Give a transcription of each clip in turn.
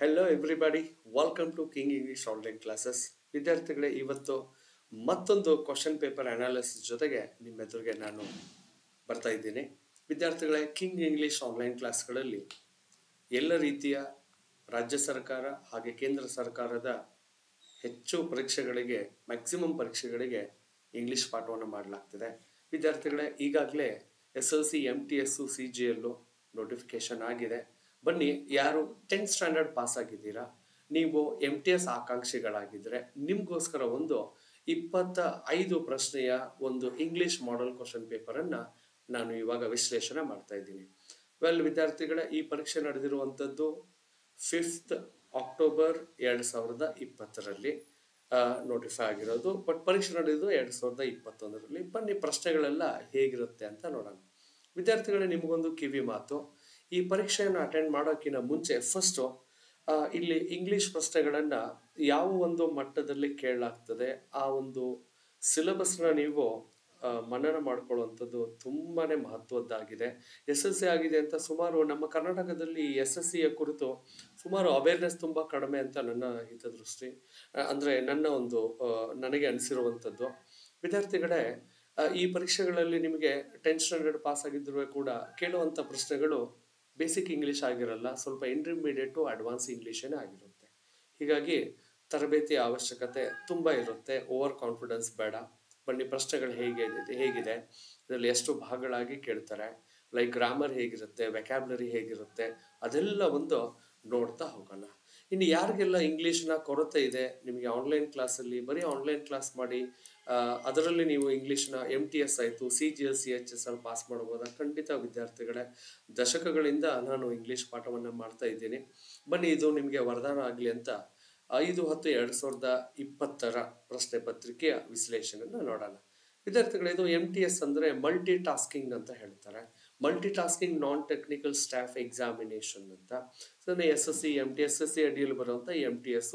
Hello everybody, welcome to King English online classes. ವಿದ್ಯಾರ್ಥಿಗಳೇ, ಇವತ್ತು ಮತ್ತೊಂದು ಕ್ವಶನ್ ಪೇಪರ್ ಅನಾಲಿಸಿಸ್ ಜೊತೆಗೆ ನಿಮ್ಮ ಎದುರಿಗೆ ನಾನು ಬರ್ತಾ ಇದ್ದೀನಿ. ವಿದ್ಯಾರ್ಥಿಗಳೇ, ಕಿಂಗ್ ಇಂಗ್ಲಿಷ್ ಆನ್ಲೈನ್ ಕ್ಲಾಸ್ಗಳಲ್ಲಿ ಎಲ್ಲ ರೀತಿಯ ರಾಜ್ಯ ಸರ್ಕಾರ ಹಾಗೆ ಕೇಂದ್ರ ಸರ್ಕಾರದ ಹೆಚ್ಚು ಪರೀಕ್ಷೆಗಳಿಗೆ, ಮ್ಯಾಕ್ಸಿಮಮ್ ಪರೀಕ್ಷೆಗಳಿಗೆ ಇಂಗ್ಲಿಷ್ ಪಾಠವನ್ನು ಮಾಡಲಾಗ್ತಿದೆ. ವಿದ್ಯಾರ್ಥಿಗಳೇ, ಈಗಾಗಲೇ SLC MTS CGL ನೋಟಿಫಿಕೇಶನ್ ಆಗಿದೆ. ಬನ್ನಿ, ಯಾರು 10th ಸ್ಟ್ಯಾಂಡರ್ಡ್ ಪಾಸ್ ಆಗಿದ್ದೀರಾ, ನೀವು MTS ಆಕಾಂಕ್ಷಿಗಳಾಗಿದ್ದರೆ ನಿಮಗೋಸ್ಕರ ಒಂದು 25 ಪ್ರಶ್ನೆಯ ಒಂದು ಇಂಗ್ಲಿಷ್ ಮಾಡೆಲ್ ಕ್ವಶನ್ ಪೇಪರನ್ನು ನಾನು ಇವಾಗ ವಿಶ್ಲೇಷಣೆ ಮಾಡ್ತಾ ಇದ್ದೀನಿ. ವಿದ್ಯಾರ್ಥಿಗಳೇ, ಈ ಪರೀಕ್ಷೆ ನಡೆದಿರುವಂಥದ್ದು 5th ಅಕ್ಟೋಬರ್ 2020ರಲ್ಲಿ ನೋಟಿಫೈ ಆಗಿರೋದು. ಬಟ್ ಪರೀಕ್ಷೆ ನಡೆದಿದ್ದು 2021ರಲ್ಲಿ. ಬನ್ನಿ, ಪ್ರಶ್ನೆಗಳೆಲ್ಲ ಹೇಗಿರುತ್ತೆ ಅಂತ ನೋಡೋಣ. ವಿದ್ಯಾರ್ಥಿಗಳೇ, ನಿಮಗೊಂದು ಕಿವಿ ಮಾತು. ಈ ಪರೀಕ್ಷೆಯನ್ನು ಅಟೆಂಡ್ ಮಾಡೋಕ್ಕಿಂತ ಮುಂಚೆ ಫಸ್ಟು ಇಲ್ಲಿ ಇಂಗ್ಲಿಷ್ ಪ್ರಶ್ನೆಗಳನ್ನು ಯಾವ ಒಂದು ಮಟ್ಟದಲ್ಲಿ ಕೇಳಲಾಗ್ತದೆ, ಆ ಒಂದು ಸಿಲೆಬಸ್ನ ನೀವು ಮನನ ಮಾಡ್ಕೊಳ್ಳುವಂಥದ್ದು ತುಂಬಾ ಮಹತ್ವದ್ದಾಗಿದೆ. SSC ಆಗಿದೆ ಅಂತ ಸುಮಾರು ನಮ್ಮ ಕರ್ನಾಟಕದಲ್ಲಿ SSCಯ ಕುರಿತು ಸುಮಾರು ಅವೇರ್ನೆಸ್ ತುಂಬ ಕಡಿಮೆ ಅಂತ ನನ್ನ ಹಿತದೃಷ್ಟಿ, ಅಂದರೆ ನನ್ನ ಒಂದು ನನಗೆ ಅನಿಸಿರುವಂಥದ್ದು. ವಿದ್ಯಾರ್ಥಿಗಳೇ, ಈ ಪರೀಕ್ಷೆಗಳಲ್ಲಿ ನಿಮಗೆ 10th ಸ್ಟ್ಯಾಂಡರ್ಡ್ ಪಾಸ್ ಆಗಿದ್ದರೂ ಕೂಡ ಕೇಳುವಂಥ ಪ್ರಶ್ನೆಗಳು ಬೇಸಿಕ್ ಇಂಗ್ಲೀಷ್ ಆಗಿರಲ್ಲ, ಸ್ವಲ್ಪ ಇಂಟರ್ಮೀಡಿಯೇಟ್ ಟು ಅಡ್ವಾನ್ಸ್ ಇಂಗ್ಲೀಷೇ ಆಗಿರುತ್ತೆ. ಹೀಗಾಗಿ ತರಬೇತಿಯ ಅವಶ್ಯಕತೆ ತುಂಬ ಇರುತ್ತೆ. ಓವರ್ ಕಾನ್ಫಿಡೆನ್ಸ್ ಬೇಡ. ಬನ್ನಿ, ಪ್ರಶ್ನೆಗಳು ಹೇಗಿದೆ, ಇದರಲ್ಲಿ ಎಷ್ಟು ಭಾಗಗಳಾಗಿ ಕೇಳ್ತಾರೆ, ಲೈಕ್ ಗ್ರಾಮರ್ ಹೇಗಿರುತ್ತೆ, ವೆಕ್ಯಾಬ್ಲರಿ ಹೇಗಿರುತ್ತೆ, ಅದೆಲ್ಲ ಒಂದು ನೋಡ್ತಾ ಹೋಗೋಣ. ಇನ್ನು ಯಾರಿಗೆಲ್ಲ ಇಂಗ್ಲೀಷ್ನ ಕೊರತೆ ಇದೆ, ನಿಮಗೆ ಆನ್ಲೈನ್ ಕ್ಲಾಸಲ್ಲಿ ಬರೀ ಆನ್ಲೈನ್ ಕ್ಲಾಸ್ ಮಾಡಿ ಅದರಲ್ಲಿ ನೀವು ಇಂಗ್ಲೀಷ್ನ MTS ಆಯಿತು, CGL CHS ಅಲ್ಲಿ ಪಾಸ್ ಮಾಡ್ಬೋದಾ? ಖಂಡಿತ ವಿದ್ಯಾರ್ಥಿಗಳೇ, ದಶಕಗಳಿಂದ ನಾನು ಇಂಗ್ಲೀಷ್ ಪಾಠವನ್ನು ಮಾಡ್ತಾ ಇದ್ದೀನಿ. ಬನ್ನಿ, ಇದು ನಿಮಗೆ ವರದಾನ ಆಗಲಿ ಅಂತ 5/10/2020 ಪ್ರಶ್ನೆ ಪತ್ರಿಕೆಯ ವಿಶ್ಲೇಷಣೆಯನ್ನು ನೋಡೋಣ. ವಿದ್ಯಾರ್ಥಿಗಳೇ, ಇದು MTS ಅಂದರೆ ಮಲ್ಟಿ ಟಾಸ್ಕಿಂಗ್ ಅಂತ ಹೇಳ್ತಾರೆ. Multi tasking non technical staff examination ಅಂತ. ಇದನ್ನು SSC MTS SSC ಅಡಿಯಲ್ಲಿ ಬರುವಂಥ MTS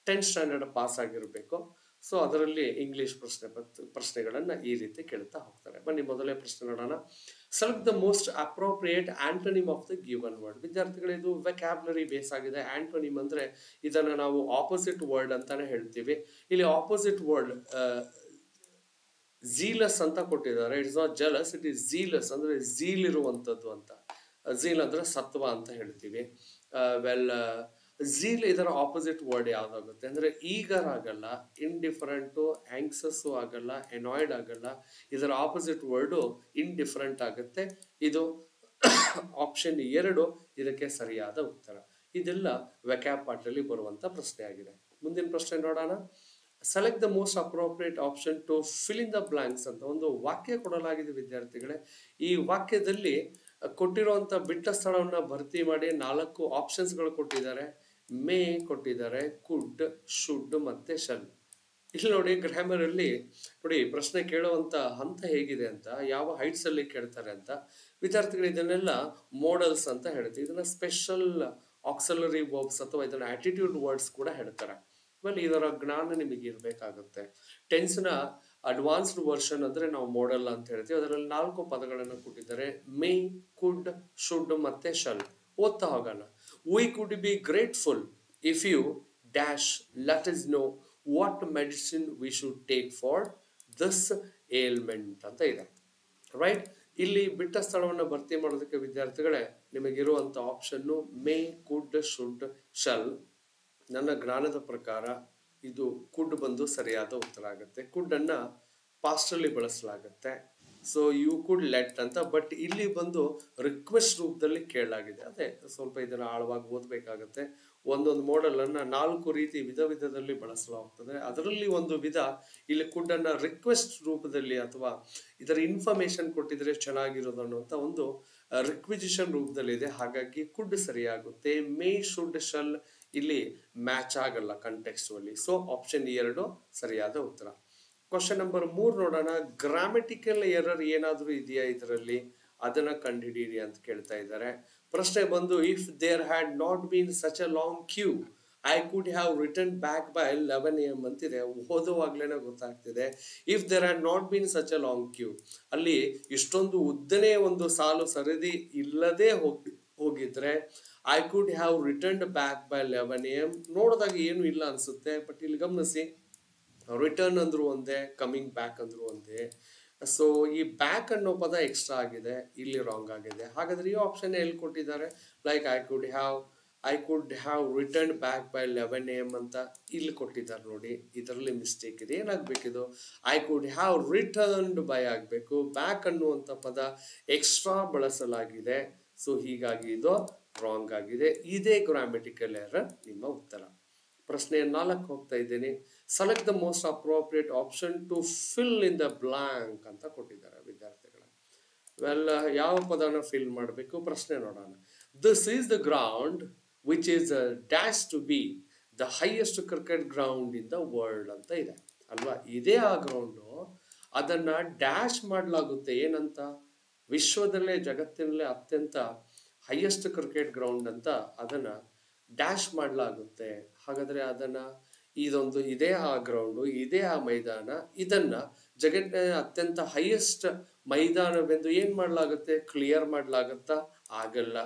10th ಸ್ಟ್ಯಾಂಡರ್ಡ್ ಪಾಸ್ ಆಗಿರಬೇಕು. ಸೊ ಅದರಲ್ಲಿ ಇಂಗ್ಲಿಷ್ ಪ್ರಶ್ನೆಗಳನ್ನು ಈ ರೀತಿ ಕೇಳ್ತಾ ಹೋಗ್ತಾರೆ. ಬನ್ನಿ, ಮೊದಲೇ ಪ್ರಶ್ನೆ ನೋಡೋಣ. Select the most appropriate ಆಂಟೋನಿಮ್ of the given word. ವಿದ್ಯಾರ್ಥಿಗಳು, ಇದು ವೆಕ್ಯಾಬ್ಲರಿ ಬೇಸ್ ಆಗಿದೆ. ಆಂಟೋನಿಮ್ ಅಂದ್ರೆ ಇದನ್ನು ನಾವು ಆಪೋಸಿಟ್ ವರ್ಡ್ ಅಂತಾನೆ ಹೇಳ್ತೀವಿ. ಇಲ್ಲಿ ಆಪೋಸಿಟ್ ವರ್ಡ್ ಝೀಲಸ್ ಅಂತ ಕೊಟ್ಟಿದ್ದಾರೆ. It's not jealous, it is zealous, ಅಂದ್ರೆ ಝೀಲ್ ಇರುವಂಥದ್ದು ಅಂತ. ಝೀಲ್ ಅಂದ್ರೆ ಸತ್ವ ಅಂತ ಹೇಳ್ತೀವಿ. ಝೀಲ್ ಇದರ ಆಪೋಸಿಟ್ ವರ್ಡ್ ಯಾವ್ದಾಗುತ್ತೆ ಅಂದ್ರೆ ಈಗರ್ ಆಗಲ್ಲ, ಇಂಡಿಫರೆಂಟು, ಆಂಕ್ಸಸ್ಸು ಆಗಲ್ಲ, ಎನಾಯ್ಡ್ ಆಗಲ್ಲ. ಇದರ ಆಪೋಸಿಟ್ ವರ್ಡು ಇಂಡಿಫರೆಂಟ್ ಆಗುತ್ತೆ. ಇದು ಆಪ್ಷನ್ 2 ಇದಕ್ಕೆ ಸರಿಯಾದ ಉತ್ತರ. ಇದೆಲ್ಲ ವೆಕ್ಯಾಬ್ ಪಾರ್ಟಲ್ಲಿ ಬರುವಂತ ಪ್ರಶ್ನೆ ಆಗಿದೆ. ಮುಂದಿನ ಪ್ರಶ್ನೆ ನೋಡೋಣ. Select the most appropriate option to fill in the blanks ಅಂತ ಒಂದು ವಾಕ್ಯ ಕೊಡಲಾಗಿದೆ. ವಿದ್ಯಾರ್ಥಿಗಳೇ, ಈ ವಾಕ್ಯದಲ್ಲಿ ಕೊಟ್ಟಿರುವಂತ ಬಿಟ್ಟ ಸ್ಥಳವನ್ನ ಭರ್ತಿ ಮಾಡಿ 4 ಆಪ್ಷನ್ಸ್ಗಳು ಕೊಟ್ಟಿದ್ದಾರೆ. ಮೇ ಕೊಟ್ಟಿದ್ದಾರೆ, ಕುಡ್, ಶುಡ್ ಮತ್ತೆ ಶಲ್. ಇಲ್ಲಿ ನೋಡಿ, ಗ್ರಾಮರ್ ಅಲ್ಲಿ ನೋಡಿ ಪ್ರಶ್ನೆ ಕೇಳುವಂತ ಹಂತ ಹೇಗಿದೆ ಅಂತ, ಯಾವ ಹೈಟ್ಸ್ ಅಲ್ಲಿ ಕೇಳ್ತಾರೆ ಅಂತ. ವಿದ್ಯಾರ್ಥಿಗಳು, ಇದನ್ನೆಲ್ಲ ಮೋಡಲ್ಸ್ ಅಂತ ಹೇಳ್ತೀವಿ. ಇದನ್ನ ಸ್ಪೆಷಲ್ ಆಕ್ಸಲರಿ ವರ್ಬ್ಸ್ ಅಥವಾ ಇದನ್ನ ಆಟಿಟ್ಯೂಡ್ ವರ್ಡ್ಸ್ ಕೂಡ ಹೇಳ್ತಾರೆ. ಇದರ ಜ್ಞಾನ ನಿಮಗೆ ಇರಬೇಕಾಗುತ್ತೆ. ಟೆನ್ಸ್ನ ಅಡ್ವಾನ್ಸ್ಡ್ ವರ್ಷನ್ ಅಂದ್ರೆ ನಾವು ಮೋಡಲ್ ಅಂತ ಹೇಳ್ತೀವಿ. ಅದರಲ್ಲಿ 4 ಪದಗಳನ್ನು ಕೊಟ್ಟಿದ್ದಾರೆ: ಮೇ, ಕುಡ್, ಶುಡ್ ಮತ್ತೆ ಶಲ್. ಓದ್ತಾ ಹೋಗೋಣ. We could be grateful if you dash let us know what medicine we should take for this ailment ಅಂತ ಇದೆ. ರೈಟ್, ಇಲ್ಲಿ ಬಿಟ್ಟ ಸ್ಥಳವನ್ನು ಭರ್ತಿ ಮಾಡೋದಕ್ಕೆ ವಿದ್ಯಾರ್ಥಿಗಳೇ ನಿಮಗಿರುವಂತ ಆಪ್ಷನ್ನು ಮೇ, ಕುಡ್, ಶುಡ್, ಶಲ್. ನನ್ನ ಜ್ಞಾನದ ಪ್ರಕಾರ ಇದು ಕುಡ್ ಬಂದು ಸರಿಯಾದ ಉತ್ತರ ಆಗುತ್ತೆ. ಕುಡ್ ಅನ್ನ ಪಾಸ್ಟ್ ಅಲ್ಲಿ ಬಳಸಲಾಗುತ್ತೆ. ಸೊ ಯು ಕುಡ್ ಲೆಟ್ ಅಂತ. ಬಟ್ ಇಲ್ಲಿ ಬಂದು ರಿಕ್ವೆಸ್ಟ್ ರೂಪದಲ್ಲಿ ಕೇಳಲಾಗಿದೆ. ಅದೇ ಸ್ವಲ್ಪ ಇದನ್ನ ಆಳವಾಗಿ ಓದಬೇಕಾಗತ್ತೆ. ಒಂದೊಂದು ಮಾಡೆಲ್ ಅನ್ನ 4 ರೀತಿ ವಿಧದಲ್ಲಿ ಬಳಸಲಾಗ್ತದೆ. ಅದರಲ್ಲಿ ಒಂದು ವಿಧ ಇಲ್ಲಿ ಕುಡ್ ಅನ್ನ ರಿಕ್ವೆಸ್ಟ್ ರೂಪದಲ್ಲಿ ಅಥವಾ ಇದರ ಇನ್ಫಾರ್ಮೇಶನ್ ಕೊಟ್ಟಿದ್ರೆ ಚೆನ್ನಾಗಿರೋದು ಅನ್ನುವಂತ ಒಂದು ರಿಕ್ವಿಸಿಷನ್ ರೂಪದಲ್ಲಿ ಇದೆ. ಹಾಗಾಗಿ ಕುಡ್ ಸರಿಯಾಗುತ್ತೆ. ಮೇ, ಶುಡ್, ಶಲ್ ಇಲ್ಲಿ ಮ್ಯಾಚ್ ಆಗಲ್ಲ ಕಂಟೆಕ್ಸ್ಟುವಲ್ಲಿ. ಸೊ ಆಪ್ಷನ್ 2 ಸರಿಯಾದ ಉತ್ತರ. ಕ್ವಶನ್ ನಂಬರ್ 3 ನೋಡೋಣ. ಗ್ರಾಮೆಟಿಕಲ್ ಎರರ್ ಏನಾದ್ರೂ ಇದೆಯಾ ಇದರಲ್ಲಿ, ಅದನ್ನ ಕಂಡುಹಿಡಿಯಿರಿ ಅಂತ ಕೇಳ್ತಾ ಇದ್ದಾರೆ. ಪ್ರಶ್ನೆ ಬಂದು, if there had not been such a long queue I could have return back by 11 AM ಅಂತಿದೆ. ಓದುವಾಗ್ಲೇನೆ ಗೊತ್ತಾಗ್ತಿದೆ. If there had not been such a long queue, ಅಲ್ಲಿ ಇಷ್ಟೊಂದು ಉದ್ದನೇ ಒಂದು ಸಾಲು ಸರದಿ ಇಲ್ಲದೆ ಹೋಗಿದ್ರೆ I could have returned back by 11 AM ನೋಡಿದಾಗ ಏನು ಇಲ್ಲ ಅನ್ಸುತ್ತೆ, ಬಟ್ ಇಲ್ಲಿ ಗಮನಿಸಿ ರಿಟರ್ನ್ ಅಂದ್ರು ಒಂದೇ, ಕಮಿಂಗ್ ಬ್ಯಾಕ್ ಅಂದ್ರು ಒಂದೇ. ಸೊ ಈ ಬ್ಯಾಕ್ ಅನ್ನೋ ಪದ ಎಕ್ಸ್ಟ್ರಾ ಆಗಿದೆ, ಇಲ್ಲಿ ರಾಂಗ್ ಆಗಿದೆ. ಹಾಗಾದ್ರೆ ಈ ಆಪ್ಷನ್ ಎಲ್ಲಿ ಕೊಟ್ಟಿದ್ದಾರೆ? Like I could have return back by 11 AM ಅಂತ ಇಲ್ಲಿ ಕೊಟ್ಟಿದ್ದಾರೆ ನೋಡಿ, ಇದರಲ್ಲಿ ಮಿಸ್ಟೇಕ್ ಇದೆ. ಏನಾಗಬೇಕಿದು? I could have returned by ಆಗಬೇಕು. ಬ್ಯಾಕ್ ಅನ್ನುವಂಥ ಪದ ಎಕ್ಸ್ಟ್ರಾ ಬಳಸಲಾಗಿದೆ, ಸೊ ಹೀಗಾಗಿ ಇದು ರಾಂಗ್ ಆಗಿದೆ. ಇದೇ ಗ್ರಾಮೆಟಿಕಲ್ ಎರರ್ ನಿಮ್ಮ ಉತ್ತರ. ಪ್ರಶ್ನೆ 4 ಹೋಗ್ತಾ ಇದ್ದೇನೆ. Select the most appropriate option to fill in the blank ಅಂತ ಕೊಟ್ಟಿದ್ದಾರೆ ವಿದ್ಯಾರ್ಥಿಗಳ. ವೆಲ್, ಯಾವ ಪದನ ಫಿಲ್ ಮಾಡಬೇಕು? ಪ್ರಶ್ನೆ ನೋಡೋಣ. This is the ground which is dash to be the highest cricket ground in the world ಅಂತ ಇದೆ ಅಲ್ವಾ? ಇದೇ ಆ ಗ್ರೌಂಡು, ಅದನ್ನ ಡ್ಯಾಶ್ ಮಾಡಲಾಗುತ್ತೆ. ಏನಂತ? ವಿಶ್ವದಲ್ಲೇ, ಜಗತ್ತಿನಲ್ಲೇ ಅತ್ಯಂತ ಹೈಯೆಸ್ಟ್ ಕ್ರಿಕೆಟ್ ಗ್ರೌಂಡ್ ಅಂತ ಅದನ್ನ ಡ್ಯಾಶ್ ಮಾಡಲಾಗುತ್ತೆ. ಹಾಗಾದ್ರೆ ಅದನ್ನ ಇದೇ ಆ ಗ್ರೌಂಡು, ಇದೇ ಆ ಮೈದಾನ, ಇದನ್ನ ಜಗತ್ತಿನ ಅತ್ಯಂತ ಹೈಯೆಸ್ಟ್ ಮೈದಾನವೆಂದು ಏನ್ ಮಾಡಲಾಗುತ್ತೆ? ಕ್ಲಿಯರ್ ಮಾಡಲಾಗತ್ತಾ? ಆಗಲ್ಲ.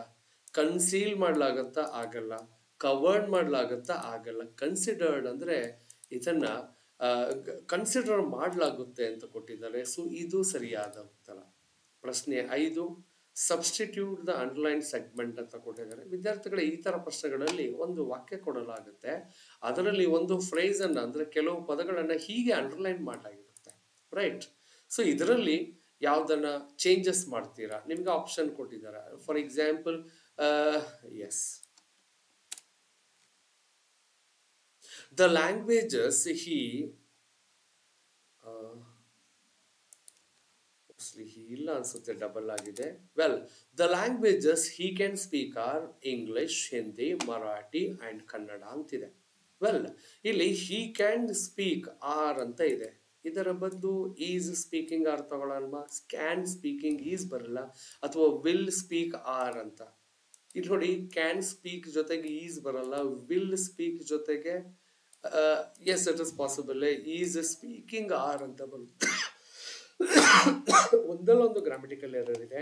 ಕನ್ಸೀಲ್ ಮಾಡಲಾಗತ್ತಾ? ಆಗಲ್ಲ. ಕವರ್ಡ್ ಮಾಡಲಾಗತ್ತಾ? ಆಗಲ್ಲ. ಕನ್ಸಿಡರ್ಡ್ ಅಂದ್ರೆ ಇದನ್ನ ಕನ್ಸಿಡರ್ ಮಾಡಲಾಗುತ್ತೆ ಅಂತ ಕೊಟ್ಟಿದ್ದಾರೆ. ಸೊ ಇದು ಸರಿಯಾದ ಉತ್ತರ. ಪ್ರಶ್ನೆ 5, ಸಬ್ಸ್ಟಿಟ್ಯೂಟ್ ದ ಅಂಡರ್ಲೈನ್ ಸೆಗ್ಮೆಂಟ್ ಅಂತ ಕೊಟ್ಟಿದ್ದಾರೆ ವಿದ್ಯಾರ್ಥಿಗಳ. ಈ ತರ ಪ್ರಶ್ನೆಗಳಲ್ಲಿ ಒಂದು ವಾಕ್ಯ ಕೊಡಲಾಗುತ್ತೆ, ಅದರಲ್ಲಿ ಒಂದು ಫ್ರೇಸ್ ಅನ್ನ ಅಂದ್ರೆ ಕೆಲವು ಪದಗಳನ್ನ ಹೀಗೆ ಅಂಡರ್ಲೈನ್ ಮಾಡಲಾಗಿರುತ್ತೆ, ರೈಟ್? ಸೊ ಇದರಲ್ಲಿ ಯಾವ್ದನ್ನ ಚೇಂಜಸ್ ಮಾಡ್ತೀರಾ? ನಿಮ್ಗೆ ಆಪ್ಷನ್ ಕೊಟ್ಟಿದ್ದಾರೆ. For example, yes, the languages ಇಲ್ಲ ಅನ್ಸುತ್ತೆ, ಡಬಲ್ ಆಗಿದೆ. Well, the languages he can speak are English, Hindi, Marathi and Kannada ಅಂತಿದೆ. ವೆಲ್, ಇಲ್ಲಿ ಹಿ ಕ್ಯಾನ್ ಸ್ಪೀಕ್ ಆರ್ ಅಂತ ಇದೆ, ಇದರ ಬದಲು ಈಸ್ ಸ್ಪೀಕಿಂಗ್ ಆರ್ ತಗೊಳ್ಳೋಣ. ಕ್ಯಾನ್ ಸ್ಪೀಕಿಂಗ್ ಈಸ್ ಬರಲ್ಲ, ಅಥವಾ ವಿಲ್ ಸ್ಪೀಕ್ ಆರ್ ಅಂತ. ಇಲ್ಲಿ ನೋಡಿ, ಕ್ಯಾನ್ ಸ್ಪೀಕ್ ಜೊತೆಗೆ ಈಸ್ ಬರಲ್ಲ, ವಿಲ್ ಸ್ಪೀಕ್ ಜೊತೆಗೆ yes it is possible is speaking are ಅಂತ ಬರುತ್ತೆ. ಒಂದಲ್ಲೊಂದು ಗ್ರಾಮೆಟಿಕಲ್ ಎರರ್ ಇದೆ,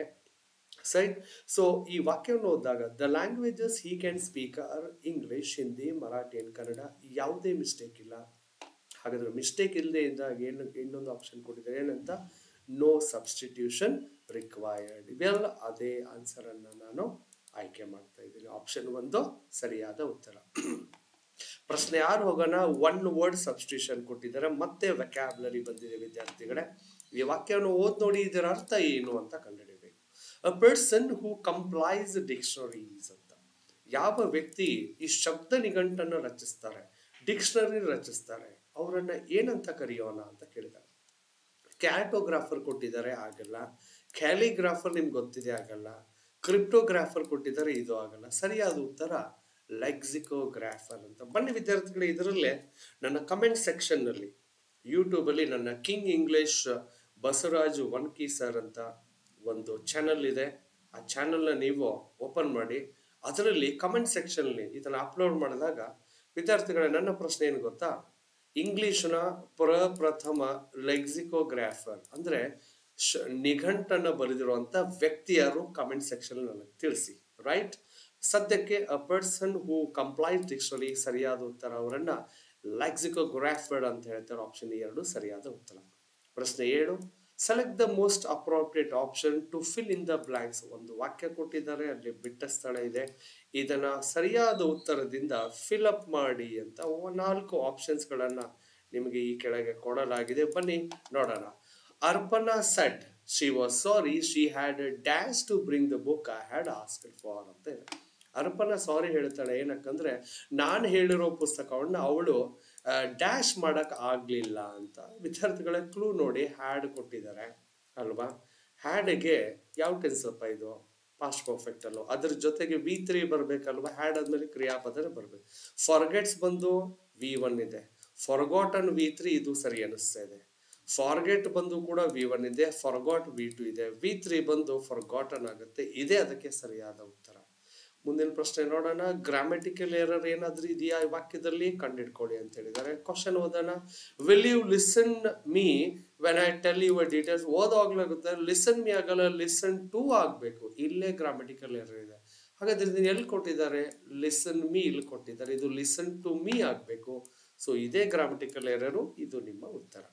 ಸೈಟ್. ಸೊ ಈ ವಾಕ್ಯವನ್ನು ಓದಿದಾಗ the languages he can speak are English, Hindi, Marathi and Kannada, ಯಾವುದೇ ಮಿಸ್ಟೇಕ್ ಇಲ್ಲ. ಹಾಗಾದ್ರೆ ಮಿಸ್ಟೇಕ್ ಇಲ್ಲದೆ ಇದ್ದಾಗ ಇನ್ನೊಂದು ಆಪ್ಷನ್ ಕೊಟ್ಟಿದ್ದಾರೆ, ಏನಂತ? No substitution required. ಇವೆಲ್ಲ ಅದೇ ಆನ್ಸರ್ ಅನ್ನ ನಾನು ಆಯ್ಕೆ ಮಾಡ್ತಾ ಇದ್ದೀನಿ. ಆಪ್ಷನ್ 1 ಸರಿಯಾದ ಉತ್ತರ. ಪ್ರಶ್ನೆ 6 ಹೋಗೋಣ. ಒನ್ ವರ್ಡ್ ಸಬ್ಸ್ಟಿಟ್ಯೂಷನ್ ಕೊಟ್ಟಿದ್ದಾರೆ, ಮತ್ತೆ ವೊಕ್ಯಾಬ್ಯುಲರಿ ಬಂದಿದೆ ವಿದ್ಯಾರ್ಥಿಗಳೇ. ಈ ವಾಕ್ಯವನ್ನು ಓದ್ ನೋಡಿ, ಇದರ ಅರ್ಥ ಏನು ಅಂತ ಕಂಡುಹಿಡಿಯಬೇಕು. ಅ ಪರ್ಸನ್ ಹೂ ಕಂಪ್ಲೈಸ್ ಡಿಕ್ಷನರೀಸ್ ಅಂತ. ಯಾವ ವ್ಯಕ್ತಿ ಈ ಶಬ್ದ ನಿಘಂಟನ್ನು ರಚಿಸ್ತಾರೆ, ಡಿಕ್ಷನರಿ ರಚಿಸ್ತಾರೆ, ಅವರನ್ನ ಏನಂತ ಕರೆಯೋಣ ಅಂತ ಕೇಳಿದ್ದಾರೆ. ಕ್ಯಾಟೋಗ್ರಾಫರ್ ಕೊಟ್ಟಿದ್ದಾರೆ, ಆಗಲ್ಲ. ಕ್ಯಾಲಿಗ್ರಾಫರ್ ನಿಮ್ಗೆ ಗೊತ್ತಿದೆ, ಆಗಲ್ಲ. ಕ್ರಿಪ್ಟೋಗ್ರಾಫರ್ ಕೊಟ್ಟಿದ್ದಾರೆ, ಇದು ಆಗಲ್ಲ. ಸರಿಯಾದ ಉತ್ತರ ಲೆಕ್ಸಿಕೋಗ್ರಾಫರ್ ಅಂತ. ಬನ್ನಿ ವಿದ್ಯಾರ್ಥಿಗಳೇ, ಇದರಲ್ಲೇ ನನ್ನ ಕಮೆಂಟ್ ಸೆಕ್ಷನ್ ನಲ್ಲಿ ಯೂಟ್ಯೂಬ್ ಅಲ್ಲಿ ನನ್ನ ಕಿಂಗ್ ಇಂಗ್ಲಿಷ್ ಬಸವರಾಜ್ ವನ್ಕಿ ಸರ್ ಅಂತ ಒಂದು ಚಾನಲ್ ಇದೆ. ಆ ಚಾನಲ್ನ ನೀವು ಓಪನ್ ಮಾಡಿ, ಅದರಲ್ಲಿ ಕಮೆಂಟ್ ಸೆಕ್ಷನ್ ಅಲ್ಲಿ ಇದನ್ನ ಅಪ್ಲೋಡ್ ಮಾಡಿದಾಗ ವಿದ್ಯಾರ್ಥಿಗಳ ನನ್ನ ಪ್ರಶ್ನೆ ಏನು ಗೊತ್ತಾ? ಇಂಗ್ಲಿಷ್ನ ಪ್ರಪ್ರಥಮ ಲೆಕ್ಸಿಕೋಗ್ರಾಫರ್ ಅಂದ್ರೆ ನಿಘಂಟನ್ನ ಬರೆದಿರುವಂತ ವ್ಯಕ್ತಿ ಯಾರು? ಕಮೆಂಟ್ ಸೆಕ್ಷನ್ ನನಗೆ ತಿಳಿಸಿ, ರೈಟ್? ಸದ್ಯಕ್ಕೆ ಅ ಪರ್ಸನ್ ಹೂ ಕಂಪ್ಲೈಸ್ ಡಿಕ್ಷನರಿ ಸರಿಯಾದ ಉತ್ತರ, ಅವರನ್ನ ಲೆಕ್ಸಿಕೋಗ್ರಾಫರ್ ಅಂತ ಹೇಳ್ತಾರೆ. ಆಪ್ಷನ್ 2 ಸರಿಯಾದ ಉತ್ತರ. ಪ್ರಶ್ನೆ 7, select the most appropriate option to fill in the blanks. ಒಂದು ವಾಕ್ಯ ಕೊಟ್ಟಿದ್ದಾರೆ, ಅಲ್ಲಿ ಬಿಟ್ಟ ಸ್ಥಳ ಇದೆ, ಇದನ್ನ ಸರಿಯಾದ ಉತ್ತರದಿಂದ ಫಿಲ್ ಅಪ್ ಮಾಡಿ ಅಂತ 4 ಆಪ್ಷನ್ಸ್ ಗಳನ್ನ ನಿಮಗೆ ಈ ಕೆಳಗೆ ಕೊಡಲಾಗಿದೆ. ಬನ್ನಿ ನೋಡೋಣ. ಅರ್ಪಣಾ shed she was sorry she had a dash to bring the book I had asked for ಅಂತ ಇದೆ. ಅರ್ಪಣಾ ಸಾರಿ ಹೇಳ್ತಾಳೆ, ಏನಕ್ಕಂದ್ರೆ ನಾನು ಹೇಳಿರೋ ಪುಸ್ತಕವನ್ನ ಅವಳು ಡ್ಯಾಶ್ ಮಾಡಕ್ ಆಗ್ಲಿಲ್ಲ ಅಂತ. ವಿದ್ಯಾರ್ಥಿಗಳ ಕ್ಲೂ ನೋಡಿ, ಹ್ಯಾಡ್ ಕೊಟ್ಟಿದ್ದಾರೆ ಅಲ್ವಾ? ಹ್ಯಾಡ್ಗೆ ಯಾವ ಟೆನ್ಸ್ ಅಪ್ಪ ಇದು? ಪಾಸ್ಟ್ ಪರ್ಫೆಕ್ಟ್ ಅಲ್ವ? ಅದ್ರ ಜೊತೆಗೆ V3 ಬರ್ಬೇಕಲ್ವಾ? ಹ್ಯಾಡ್ ಆದ್ಮೇಲೆ ಕ್ರಿಯಾಪದ ಬರ್ಬೇಕು. ಫಾರ್ಗೆಟ್ಸ್ ಬಂದು V1 ಇದೆ, ಫಾರ್ಗಾಟನ್ V3, ಇದು ಸರಿ ಅನಿಸ್ತಾ ಇದೆ. ಫಾರ್ಗೆಟ್ ಬಂದು ಕೂಡ V1 ಇದೆ, ಫಾರ್ಗಾಟ್ V2 ಇದೆ, V3 ಬಂದು ಫಾರ್ಗಾಟನ್ ಆಗುತ್ತೆ. ಇದೇ ಅದಕ್ಕೆ ಸರಿಯಾದ ಉತ್ತರ. ಮುಂದಿನ ಪ್ರಶ್ನೆ ನೋಡೋಣ. ಗ್ರಾಮೆಟಿಕಲ್ ಎರರ್ ಏನಾದ್ರೂ ಇದೆಯಾ ಈ ವಾಕ್ಯದಲ್ಲಿ? ಕಂಡಿಡ್ಕೊಳ್ಳಿ ಅಂತ ಹೇಳಿದ್ದಾರೆ. ಕ್ವಶನ್ ಓದೋಣ. Will you listen me when I tell you details? ಓದಾಗ್ಲಾಗುತ್ತೆ, ಲಿಸನ್ ಮೀ ಆಗಲ್ಲ, ಲಿಸನ್ ಟು ಆಗ್ಬೇಕು. ಇಲ್ಲೇ ಗ್ರಾಮೆಟಿಕಲ್ ಎರರ್ ಇದೆ. ಹಾಗಾದ್ರೆ ಇದನ್ನ ಎಲ್ಲಿ ಕೊಟ್ಟಿದ್ದಾರೆ? ಲಿಸನ್ ಮೀ ಇಲ್ಲಿ ಕೊಟ್ಟಿದ್ದಾರೆ. ಇದು ಲಿಸನ್ ಟು ಮೀ ಆಗ್ಬೇಕು. ಸೊ ಇದೇ ಗ್ರಾಮಟಿಕಲ್ ಎರರು, ಇದು ನಿಮ್ಮ ಉತ್ತರ.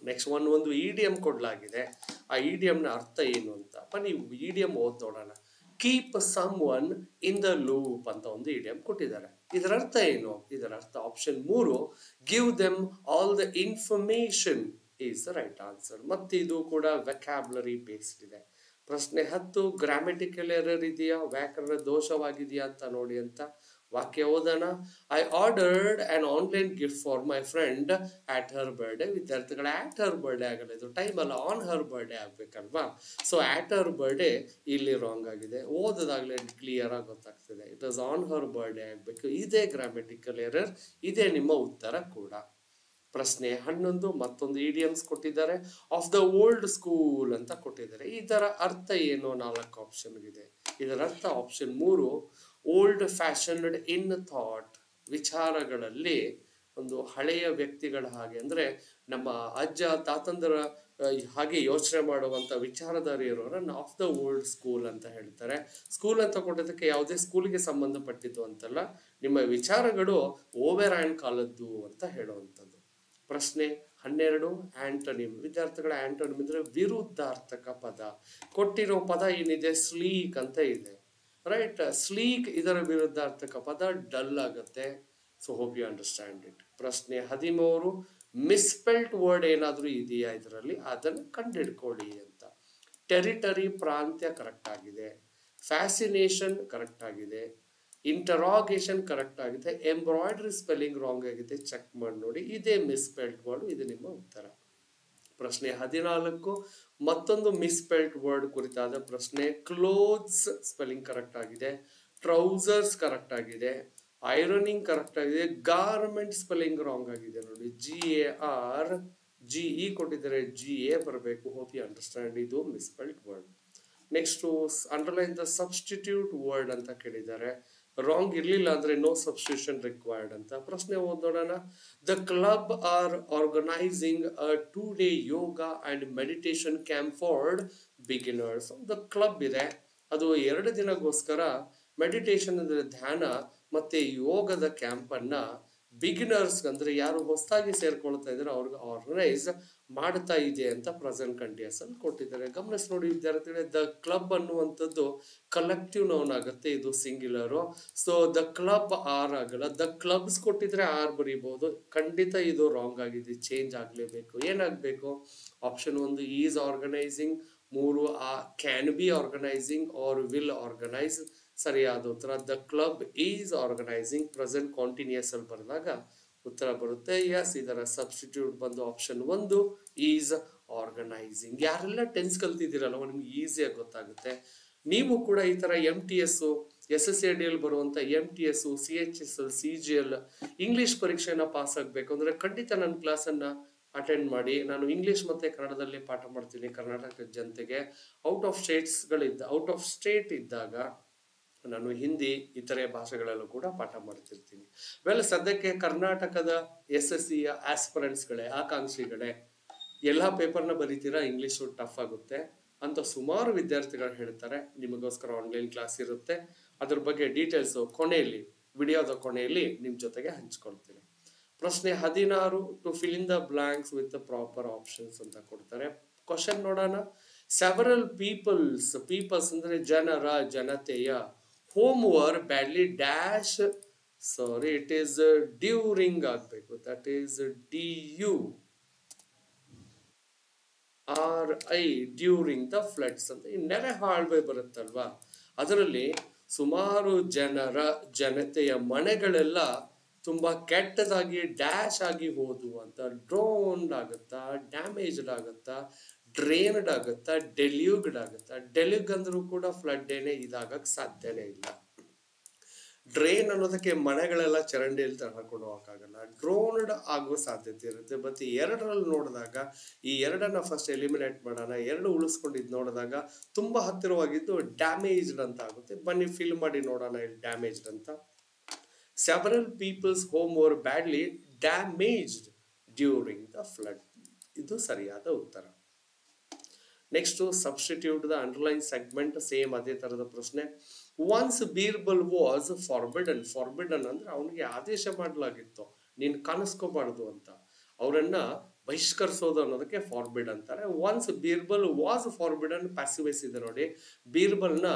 ನೆಕ್ಸ್ಟ್ ಒಂದು ಇಡಿಯಂ ಕೊಡ್ಲಾಗಿದೆ. ಆ ಇಡಿಯಂ ನ ಅರ್ಥ ಏನು ಅಂತ ಬನ್ನಿ ಇಡಿಯಂ ಓದ್ ನೋಡೋಣ. Keep someone in the loop ಅಂತ ಒಂದು ಇಡಿಯಂ ಕೊಟ್ಟಿದ್ದಾರೆ. ಇದರ ಅರ್ಥ ಏನು? ಇದರ ಅರ್ಥ option 3, give them all the information is the right answer. ಮತ್ತೆ ಇದು ಕೂಡ ವೆಕ್ಯಾಬ್ಲರಿ ಬೇಸ್ಡ್ ಇದೆ. ಪ್ರಶ್ನೆ 10, ಗ್ರಾಮೆಟಿಕಲ್ ಎರರ್ ಇದೆಯಾ, ವ್ಯಾಕರಣ ದೋಷವಾಗಿದೆಯಾ ಅಂತ ನೋಡಿ ಅಂತ. ವಾಕ್ಯ ಓದೋಣ. I ordered an online gift for my friend at her birthday. ವಿದ್ಯಾರ್ಥಿಗಳ ಆಟ್ ಹರ್ ಬರ್ಡೇ ಆಗಲ್ಲ, ಇದು ಟೈಮ್ ಅಲ್ಲ, ಆನ್ ಹರ್ ಬರ್ಡೇ ಆಗ್ಬೇಕಲ್ವಾ. ಸೊ ಆಟ್ ಹರ್ ಬರ್ಡೇ ಇಲ್ಲಿ ರಾಂಗ್ ಆಗಿದೆ. ಓದೋದಾಗ್ಲೇ ಕ್ಲಿಯರ್ ಆಗಿ ಗೊತ್ತಾಗ್ತದೆ. It is on her birthday ಆಗ್ಬೇಕು. ಇದೇ ಗ್ರಾಮೆಟಿಕಲ್ ಎರರ್, ಇದೇ ನಿಮ್ಮ ಉತ್ತರ ಕೂಡ. ಪ್ರಶ್ನೆ 11, ಮತ್ತೊಂದು ಇಡಿಯಮ್ಸ್ ಕೊಟ್ಟಿದ್ದಾರೆ. ಆಫ್ ದ ಓಲ್ಡ್ ಸ್ಕೂಲ್ ಅಂತ ಕೊಟ್ಟಿದ್ದಾರೆ. ಇದರ ಅರ್ಥ ಏನು? 4 ಆಪ್ಷನ್ ಇದೆ. ಇದರ ಅರ್ಥ ಆಪ್ಷನ್ 3, ಓಲ್ಡ್ ಫ್ಯಾಷನ್ಡ್ ಇನ್ ಥಾಟ್. ವಿಚಾರಗಳಲ್ಲಿ ಒಂದು ಹಳೆಯ ವ್ಯಕ್ತಿಗಳ ಹಾಗೆ, ಅಂದ್ರೆ ನಮ್ಮ ಅಜ್ಜ ತಾತಂದರ ಹಾಗೆ ಯೋಚನೆ ಮಾಡುವಂತ ವಿಚಾರಧಾರೆ ಇರೋರನ್ನ ಆಫ್ ದ ಓಲ್ಡ್ ಸ್ಕೂಲ್ ಅಂತ ಹೇಳ್ತಾರೆ. ಸ್ಕೂಲ್ ಅಂತ ಕೊಟ್ಟಿದ್ದಕ್ಕೆ ಯಾವುದೇ ಸ್ಕೂಲ್ಗೆ ಸಂಬಂಧಪಟ್ಟಿದ್ದು ಅಂತಲ್ಲ, ನಿಮ್ಮ ವಿಚಾರಗಳು ಓವೆರ್ ಆ್ಯಂಡ್ ಕಾಲದ್ದು ಅಂತ ಹೇಳುವಂಥದ್ದು. ಪ್ರಶ್ನೆ 12, ಆಂಟೋನಿಮ್. ವಿದ್ಯಾರ್ಥಿಗಳ ಆಂಟೋನಿಮ್ ಅಂದ್ರೆ ವಿರುದ್ಧಾರ್ಥಕ ಪದ. ಕೊಟ್ಟಿರೋ ಪದ ಏನಿದೆ? ಸ್ಲೀಕ್ ಅಂತ ಇದೆ, ರೈಟ್. ಸ್ಲೀಕ್ ಇದರ ವಿರುದ್ಧಾರ್ಥಕ ಪದ ಡಲ್ ಆಗುತ್ತೆ. So hope you understand it. ಪ್ರಶ್ನೆ 13, ಮಿಸ್ಪೆಲ್ಟ್ ವರ್ಡ್ ಏನಾದ್ರೂ ಇದೆಯಾ ಇದರಲ್ಲಿ, ಅದನ್ನು ಕಂಡುಹಿಡ್ಕೊಳ್ಳಿ ಅಂತ. ಟೆರಿಟರಿ ಪ್ರಾಂತ್ಯ ಕರೆಕ್ಟ್ ಆಗಿದೆ, ಫ್ಯಾಸಿನೇಷನ್ ಕರೆಕ್ಟ್ ಆಗಿದೆ, ಇಂಟರಾಗೇಷನ್ ಕರೆಕ್ಟ್ ಆಗಿದೆ, ಎಂಬ್ರಾಯ್ಡ್ರಿ ಸ್ಪೆಲ್ಲಿಂಗ್ ರಾಂಗ್ ಆಗಿದೆ, ಚೆಕ್ ಮಾಡಿ ನೋಡಿ. ಇದೇ ಮಿಸ್ಪೆಲ್ಟ್ ವರ್ಡ್, ಇದು ನಿಮ್ಮ ಉತ್ತರ. ಪ್ರಶ್ನೆ 14, ಮತ್ತೊಂದು ಮಿಸ್ಪೆಲ್ಟ್ ವರ್ಡ್ ಕುರಿತಾದ ಪ್ರಶ್ನೆ. ಕ್ಲೋತ್ಸ್ ಸ್ಪೆಲ್ಲಿಂಗ್ ಕರೆಕ್ಟ್ ಆಗಿದೆ, ಟ್ರೌಸರ್ಸ್ ಕರೆಕ್ಟ್ ಆಗಿದೆ, ಐರನಿಂಗ್ ಕರೆಕ್ಟ್ ಆಗಿದೆ, ಗಾರ್ಮೆಂಟ್ ಸ್ಪೆಲ್ಲಿಂಗ್ ರಾಂಗ್ ಆಗಿದೆ ನೋಡಿ. GAR ಕೊಟ್ಟಿದ್ದಾರೆ, GA ಬರಬೇಕು. ಹೋಪ್ ಯು ಅಂಡರ್ಸ್ಟ್ಯಾಂಡ್, ಇದು misspelt word. Next underline the substitute word ಅಂತ ಕೇಳಿದ್ದಾರೆ. ರಾಂಗ್ ಇರ್ಲಿಲ್ಲ ಅಂದ್ರೆ ನೋ ಸಬ್ಸ್ಟಿಟ್ಯೂಷನ್ ರಿಕ್ವೈರ್ಡ್ ಅಂತ. ಪ್ರಶ್ನೆ ಓದೋಣ. The club are organising a 2-day yoga and meditation camp for beginners. The club ಇದೆ, ಅದು 2 ದಿನಗೋಸ್ಕರ ಮೆಡಿಟೇಷನ್ ಅಂದ್ರೆ ಧ್ಯಾನ ಮತ್ತೆ ಯೋಗದ ಕ್ಯಾಂಪ್ ಅನ್ನ ಬಿಗಿನರ್ಸ್ ಅಂದ್ರೆ ಯಾರು ಹೊಸದಾಗಿ ಸೇರ್ಕೊಳ್ತಾ ಇದ್ದಾರೆ ಅವ್ರಿಗೆ ಆರ್ಗನೈಸ್ ಮಾಡ್ತಾ ಇದೆ ಅಂತ ಪ್ರೆಸೆಂಟ್ ಕಂಟಿನ್ಯೂಸ್ ಅಲ್ಲಿ ಕೊಟ್ಟಿದ್ದಾರೆ. ಗಮನಿಸಿ ನೋಡಿ ವಿದ್ಯಾರ್ಥಿಗಳೇ, ದ ಕ್ಲಬ್ ಅನ್ನುವಂಥದ್ದು ಕಲೆಕ್ಟಿವ್ ನೌನ್ ಆಗುತ್ತೆ, ಇದು singular. So the club are ಆಗಲ್ಲ. ದ ಕ್ಲಬ್ಸ್ ಕೊಟ್ಟಿದ್ರೆ ಆರ್ ಬರೀಬಹುದು. ಖಂಡಿತ ಇದು ರಾಂಗ್ ಆಗಿದೆ, ಚೇಂಜ್ ಆಗ್ಲೇಬೇಕು. ಏನಾಗ್ಬೇಕು? Option 1 is organising, 3 can be organising or will organise. ಸರಿಯಾದ ಉತ್ತರ the club is organising. Present continuous ಅಲ್ಲಿ ಬರೆದಾಗ ಉತ್ತರ ಬರುತ್ತೆ. ಎಸ್, ಇದರ ಸಬ್ಸ್ಟಿಟ್ಯೂಟ್ ಬಂದು ಆಪ್ಷನ್ 1 ಈಸ್ ಆರ್ಗನೈಸಿಂಗ್. ಯಾರೆಲ್ಲ ಟೆನ್ಸ್ ಕಲ್ತಿದ್ದೀರಲ್ಲ ನಿಮ್ಗೆ ಈಸಿಯಾಗಿ ಗೊತ್ತಾಗುತ್ತೆ. ನೀವು ಕೂಡ ಈ ತರ MTS, SSADL ಬರುವಂತ MTS, CHSL, CGL ಇಂಗ್ಲಿಷ್ ಪರೀಕ್ಷೆನ ಪಾಸ್ ಆಗ್ಬೇಕು ಅಂದ್ರೆ ಖಂಡಿತ ನನ್ನ ಕ್ಲಾಸ್ ಅನ್ನ ಅಟೆಂಡ್ ಮಾಡಿ. ನಾನು ಇಂಗ್ಲಿಷ್ ಮತ್ತೆ ಕನ್ನಡದಲ್ಲಿ ಪಾಠ ಮಾಡ್ತೀನಿ ಕರ್ನಾಟಕದ ಜನತೆಗೆ. ಔಟ್ ಆಫ್ ಸ್ಟೇಟ್ ಇದ್ದಾಗ ನಾನು ಹಿಂದಿ ಇತರೆ ಭಾಷೆಗಳಲ್ಲೂ ಕೂಡ ಪಾಠ ಮಾಡ್ತಿರ್ತೀನಿ. ಸದ್ಯಕ್ಕೆ ಕರ್ನಾಟಕದ SSC ಆಸ್ಪಿರೆಂಟ್ಸ್ಗಳೇ, ಆಕಾಂಕ್ಷಿಗಳೇ, ಎಲ್ಲಾ ಪೇಪರ್ನ ಬರೀತೀರಾ, ಇಂಗ್ಲಿಷು ಟಫ್ ಆಗುತ್ತೆ ಅಂತ ಸುಮಾರು ವಿದ್ಯಾರ್ಥಿಗಳು ಹೇಳ್ತಾರೆ. ನಿಮಗೋಸ್ಕರ ಆನ್ಲೈನ್ ಕ್ಲಾಸ್ ಇರುತ್ತೆ, ಅದ್ರ ಬಗ್ಗೆ ಡೀಟೇಲ್ಸ್ ಕೊನೆಯಲ್ಲಿ, ವಿಡಿಯೋದ ಕೊನೆಯಲ್ಲಿ ನಿಮ್ ಜೊತೆಗೆ ಹಂಚ್ಕೊಳ್ತೀನಿ. ಪ್ರಶ್ನೆ 16, to fill in the blanks with the proper options ಅಂತ ಕೊಡ್ತಾರೆ. ಕ್ವಶನ್ ನೋಡೋಣ. ಸೆವರಲ್ ಪೀಪಲ್ಸ್ ಅಂದ್ರೆ ಜನರ, ಜನತೆಯ, whom were badly dash, sorry it is during ಆಗ್ಬೇಕು, that is DURI during the floods ಅಂತ. ಈ ನೆರೆ ಹಾಳ್ವೆ ಬರುತ್ತಲ್ವಾ, ಅದರಲ್ಲಿ ಸುಮಾರು ಜನತೆಯ ಮನೆಗಳೆಲ್ಲ ತುಂಬಾ ಕೆಟ್ಟದಾಗಿ ಡ್ಯಾಶ್ ಆಗಿ ಹೋದ್ವು ಅಂತ. ಡ್ರೋನ್ಡ್ ಆಗುತ್ತಾ, ಡ್ಯಾಮೇಜ್ಡ್ ಆಗುತ್ತಾ, ಡ್ರೈನ್ಡ್ ಆಗುತ್ತಾ, ಡೆಲ್ಯೂಗ್ಡ್ ಆಗುತ್ತಾ. ಡೆಲ್ಯೂಗ್ ಅಂದ್ರೂ ಕೂಡ ಫ್ಲಡ್ ಏನೇ ಇದಾಗಕ್ ಸಾಧ್ಯನೇ ಇಲ್ಲ. ಡ್ರೈನ್ ಅನ್ನೋದಕ್ಕೆ ಮನೆಗಳೆಲ್ಲ ಚರಂಡಿಯಲ್ಲಿ ತಗೊಂಡು ಹೋಗಕ್ಕಾಗಲ್ಲ. ಡ್ರೋನ್ಡ್ ಆಗುವ ಸಾಧ್ಯತೆ ಇರುತ್ತೆ. ಮತ್ತೆ ಎರಡರಲ್ಲಿ ನೋಡಿದಾಗ ಈ ಎರಡನ್ನ ಫಸ್ಟ್ ಎಲಿಮಿನೇಟ್ ಮಾಡೋಣ. 2 ಉಳಿಸ್ಕೊಂಡಿದ್ ನೋಡಿದಾಗ ತುಂಬಾ ಹತ್ತಿರವಾಗಿದ್ದು ಡ್ಯಾಮೇಜ್ಡ್ ಅಂತ ಆಗುತ್ತೆ. ಬನ್ನಿ ಫಿಲ್ ಮಾಡಿ ನೋಡೋಣ ಇಲ್ಲಿ ಡ್ಯಾಮೇಜ್ಡ್ ಅಂತ. Several people's home were badly damaged during the flood. ಇದು ಸರಿಯಾದ ಉತ್ತರ. Next substitute the underline segment. Same ಅದೇ ತರದ ಪ್ರಶ್ನೆ. ಒನ್ಸ್ ಬೀರ್ಬಲ್ ವಾಸ್ ಫಾರ್ಬಿಡನ್ ಅಂದ್ರೆ ಅವನಿಗೆ ಆದೇಶ ಮಾಡಲಾಗಿತ್ತು ನೀನ್ ಕಾಣಿಸ್ಕೋಬಾರ್ದು ಅಂತ, ಅವರನ್ನ ಬಹಿಷ್ಕರಿಸೋದು ಅನ್ನೋದಕ್ಕೆ ಫಾರ್ಬಿಡ್ ಅಂತಾರೆ. Once Birbal was forbidden passive voice ಇದೆ ನೋಡಿ, ಬೀರ್ಬಲ್ನ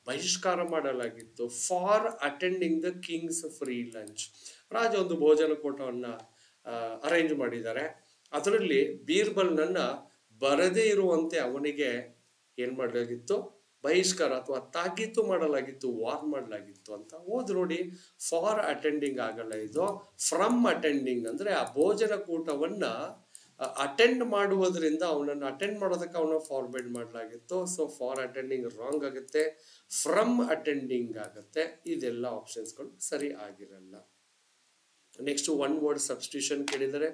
ಬಹಿಷ್ಕಾರ ಮಾಡಲಾಗಿತ್ತು for attending the king's free lunch. ರಾಜ ಒಂದು ಭೋಜನ ಕೂಟವನ್ನ ಅರೇಂಜ್ ಮಾಡಿದ್ದಾರೆ, ಅದರಲ್ಲಿ ಬೀರ್ಬಲ್ನನ್ನ ಬರದೇ ಇರುವಂತೆ ಅವನಿಗೆ ಏನ್ ಮಾಡಲಾಗಿತ್ತು, ಬಹಿಷ್ಕಾರ ಅಥವಾ ತಾಕೀತು ಮಾಡಲಾಗಿತ್ತು, ವಾರ್ ಮಾಡಲಾಗಿತ್ತು ಅಂತ ಓದ್ ನೋಡಿ. ಫಾರ್ ಅಟೆಂಡಿಂಗ್ ಆಗಲ್ಲ, ಇದು ಫ್ರಮ್ ಅಟೆಂಡಿಂಗ್ ಅಂದ್ರೆ ಆ ಭೋಜನ ಕೂಟವನ್ನ ಅಟೆಂಡ್ ಮಾಡುವುದರಿಂದ ಅವನನ್ನ ಅಟೆಂಡ್ ಮಾಡೋದಕ್ಕೆ ಅವನ ಫಾರ್ಬಿಡ್ ಮಾಡಲಾಗಿತ್ತು. ಸೊ ಫಾರ್ ಅಟೆಂಡಿಂಗ್ ರಾಂಗ್ ಆಗುತ್ತೆ, ಫ್ರಮ್ ಅಟೆಂಡಿಂಗ್ ಆಗುತ್ತೆ. ಇದೆಲ್ಲ ಆಪ್ಷನ್ಸ್ಗಳು ಸರಿ ಆಗಿರಲ್ಲ. ನೆಕ್ಸ್ಟ್ ಒನ್ ವರ್ಡ್ ಸಬ್ಸ್ಟಿಟ್ಯೂಷನ್ ಕೇಳಿದರೆ,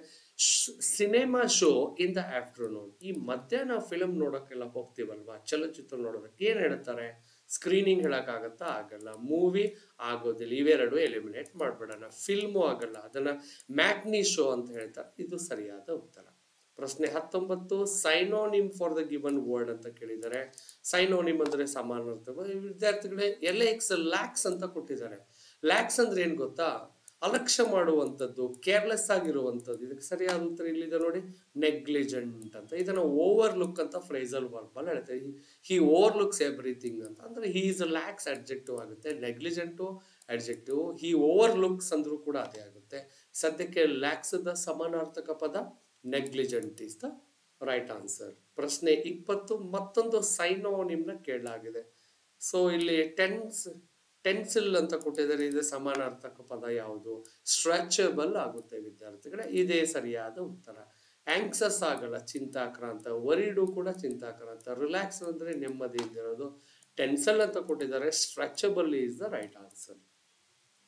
cinema show in the afternoon. ಈ ಮಧ್ಯಾಹ್ನ ಫಿಲಮ್ ನೋಡೋಕ್ಕೆಲ್ಲ ಹೋಗ್ತೀವಲ್ವಾ, ಚಲನಚಿತ್ರ ನೋಡೋದಕ್ಕೆ ಏನ್ ಹೇಳ್ತಾರೆ, ಸ್ಕ್ರೀನಿಂಗ್ ಹೇಳಕ್ಕಾಗತ್ತಾ, ಆಗಲ್ಲ. ಮೂವಿ ಆಗೋದಿಲ್ಲ, ಇವೆರಡು ಎಲಿಮಿನೇಟ್ ಮಾಡ್ಬಿಡೋಣ. ಫಿಲ್ಮು ಆಗಲ್ಲ, ಅದನ್ನ ಮ್ಯಾಟ್ನಿ ಶೋ ಅಂತ ಹೇಳ್ತಾರೆ. ಇದು ಸರಿಯಾದ ಉತ್ತರ. ಪ್ರಶ್ನೆ 19, ಸೈನೋನಿಮ್ ಫಾರ್ ದ ಗಿವನ್ ವರ್ಡ್ ಅಂತ ಕೇಳಿದ್ದಾರೆ. ಸೈನೋನಿಮ್ ಅಂದ್ರೆ ಸಮಾನಾರ್ಥ. ವಿದ್ಯಾರ್ಥಿಗಳೇ LX ಲ್ಯಾಕ್ಸ್ ಅಂತ ಕೊಟ್ಟಿದ್ದಾರೆ. ಲ್ಯಾಕ್ಸ್ ಅಂದ್ರೆ ಏನ್ ಗೊತ್ತಾ, ಅಲಕ್ಷ್ಯ ಮಾಡುವಂಥದ್ದು, ಕೇರ್ಲೆಸ್ ಆಗಿರುವಂಥದ್ದು. ಇದಕ್ಕೆ ಸರಿಯಾದ ಉತ್ತರ ಇಲ್ಲಿದೆ ನೋಡಿ, ನೆಗ್ಲಿಜೆಂಟ್ ಅಂತ. ಇದನ್ನ ಓವರ್ ಲುಕ್ ಅಂತ ಫ್ರೇಸಲ್ ವರ್ಬ್ ಅಲ್ಲಿ ಹೇಳ್ತಾರೆ. ಹಿ ಓವರ್ ಲುಕ್ಸ್ ಎವ್ರಿಥಿಂಗ್ ಅಂತ ಅಂದ್ರೆ ಹಿ ಇಸ್ ಲ್ಯಾಕ್ಸ್ ಅಡ್ಜೆಕ್ಟಿವ್ ಆಗುತ್ತೆ, ನೆಗ್ಲಿಜೆಂಟು ಅಡ್ಜೆಕ್ಟಿವ್, ಹಿ ಓವರ್ ಲುಕ್ಸ್ ಅಂದ್ರೂ ಕೂಡ ಅದೇ ಆಗುತ್ತೆ. ಸದ್ಯಕ್ಕೆ ಲ್ಯಾಕ್ಸ್ ದ ಸಮಾನಾರ್ಥಕ ಪದ, negligent is the right answer. ಪ್ರಶ್ನೆ 20, ಮತ್ತೊಂದು ಸೈನೋನಿಮ್ನ ಕೇಳಲಾಗಿದೆ. ಸೊ ಇಲ್ಲಿ ಟೆನ್ಸಿಲ್ ಅಂತ ಕೊಟ್ಟಿದ್ದಾರೆ, ಇದು ಸಮಾನಾರ್ಥಕ ಪದ ಯಾವುದು, ಸ್ಟ್ರೆಚಬಲ್ ಆಗುತ್ತೆ ವಿದ್ಯಾರ್ಥಿಗಳೇ. ಇದೇ ಸರಿಯಾದ ಉತ್ತರ. ಆಂಕ್ಸಸ್ ಆಗಲ್ಲ, ಚಿಂತಾಕ್ರಾಂತ. ವರಿಡು ಕೂಡ ಚಿಂತಾಕ್ರಾಂತ. ರಿಲ್ಯಾಕ್ಸ್ ಅಂದ್ರೆ ನೆಮ್ಮದಿ ಇದ್ದಿರೋದು. ಟೆನ್ಸಲ್ ಅಂತ ಕೊಟ್ಟಿದ್ದಾರೆ, stretchable is the right answer.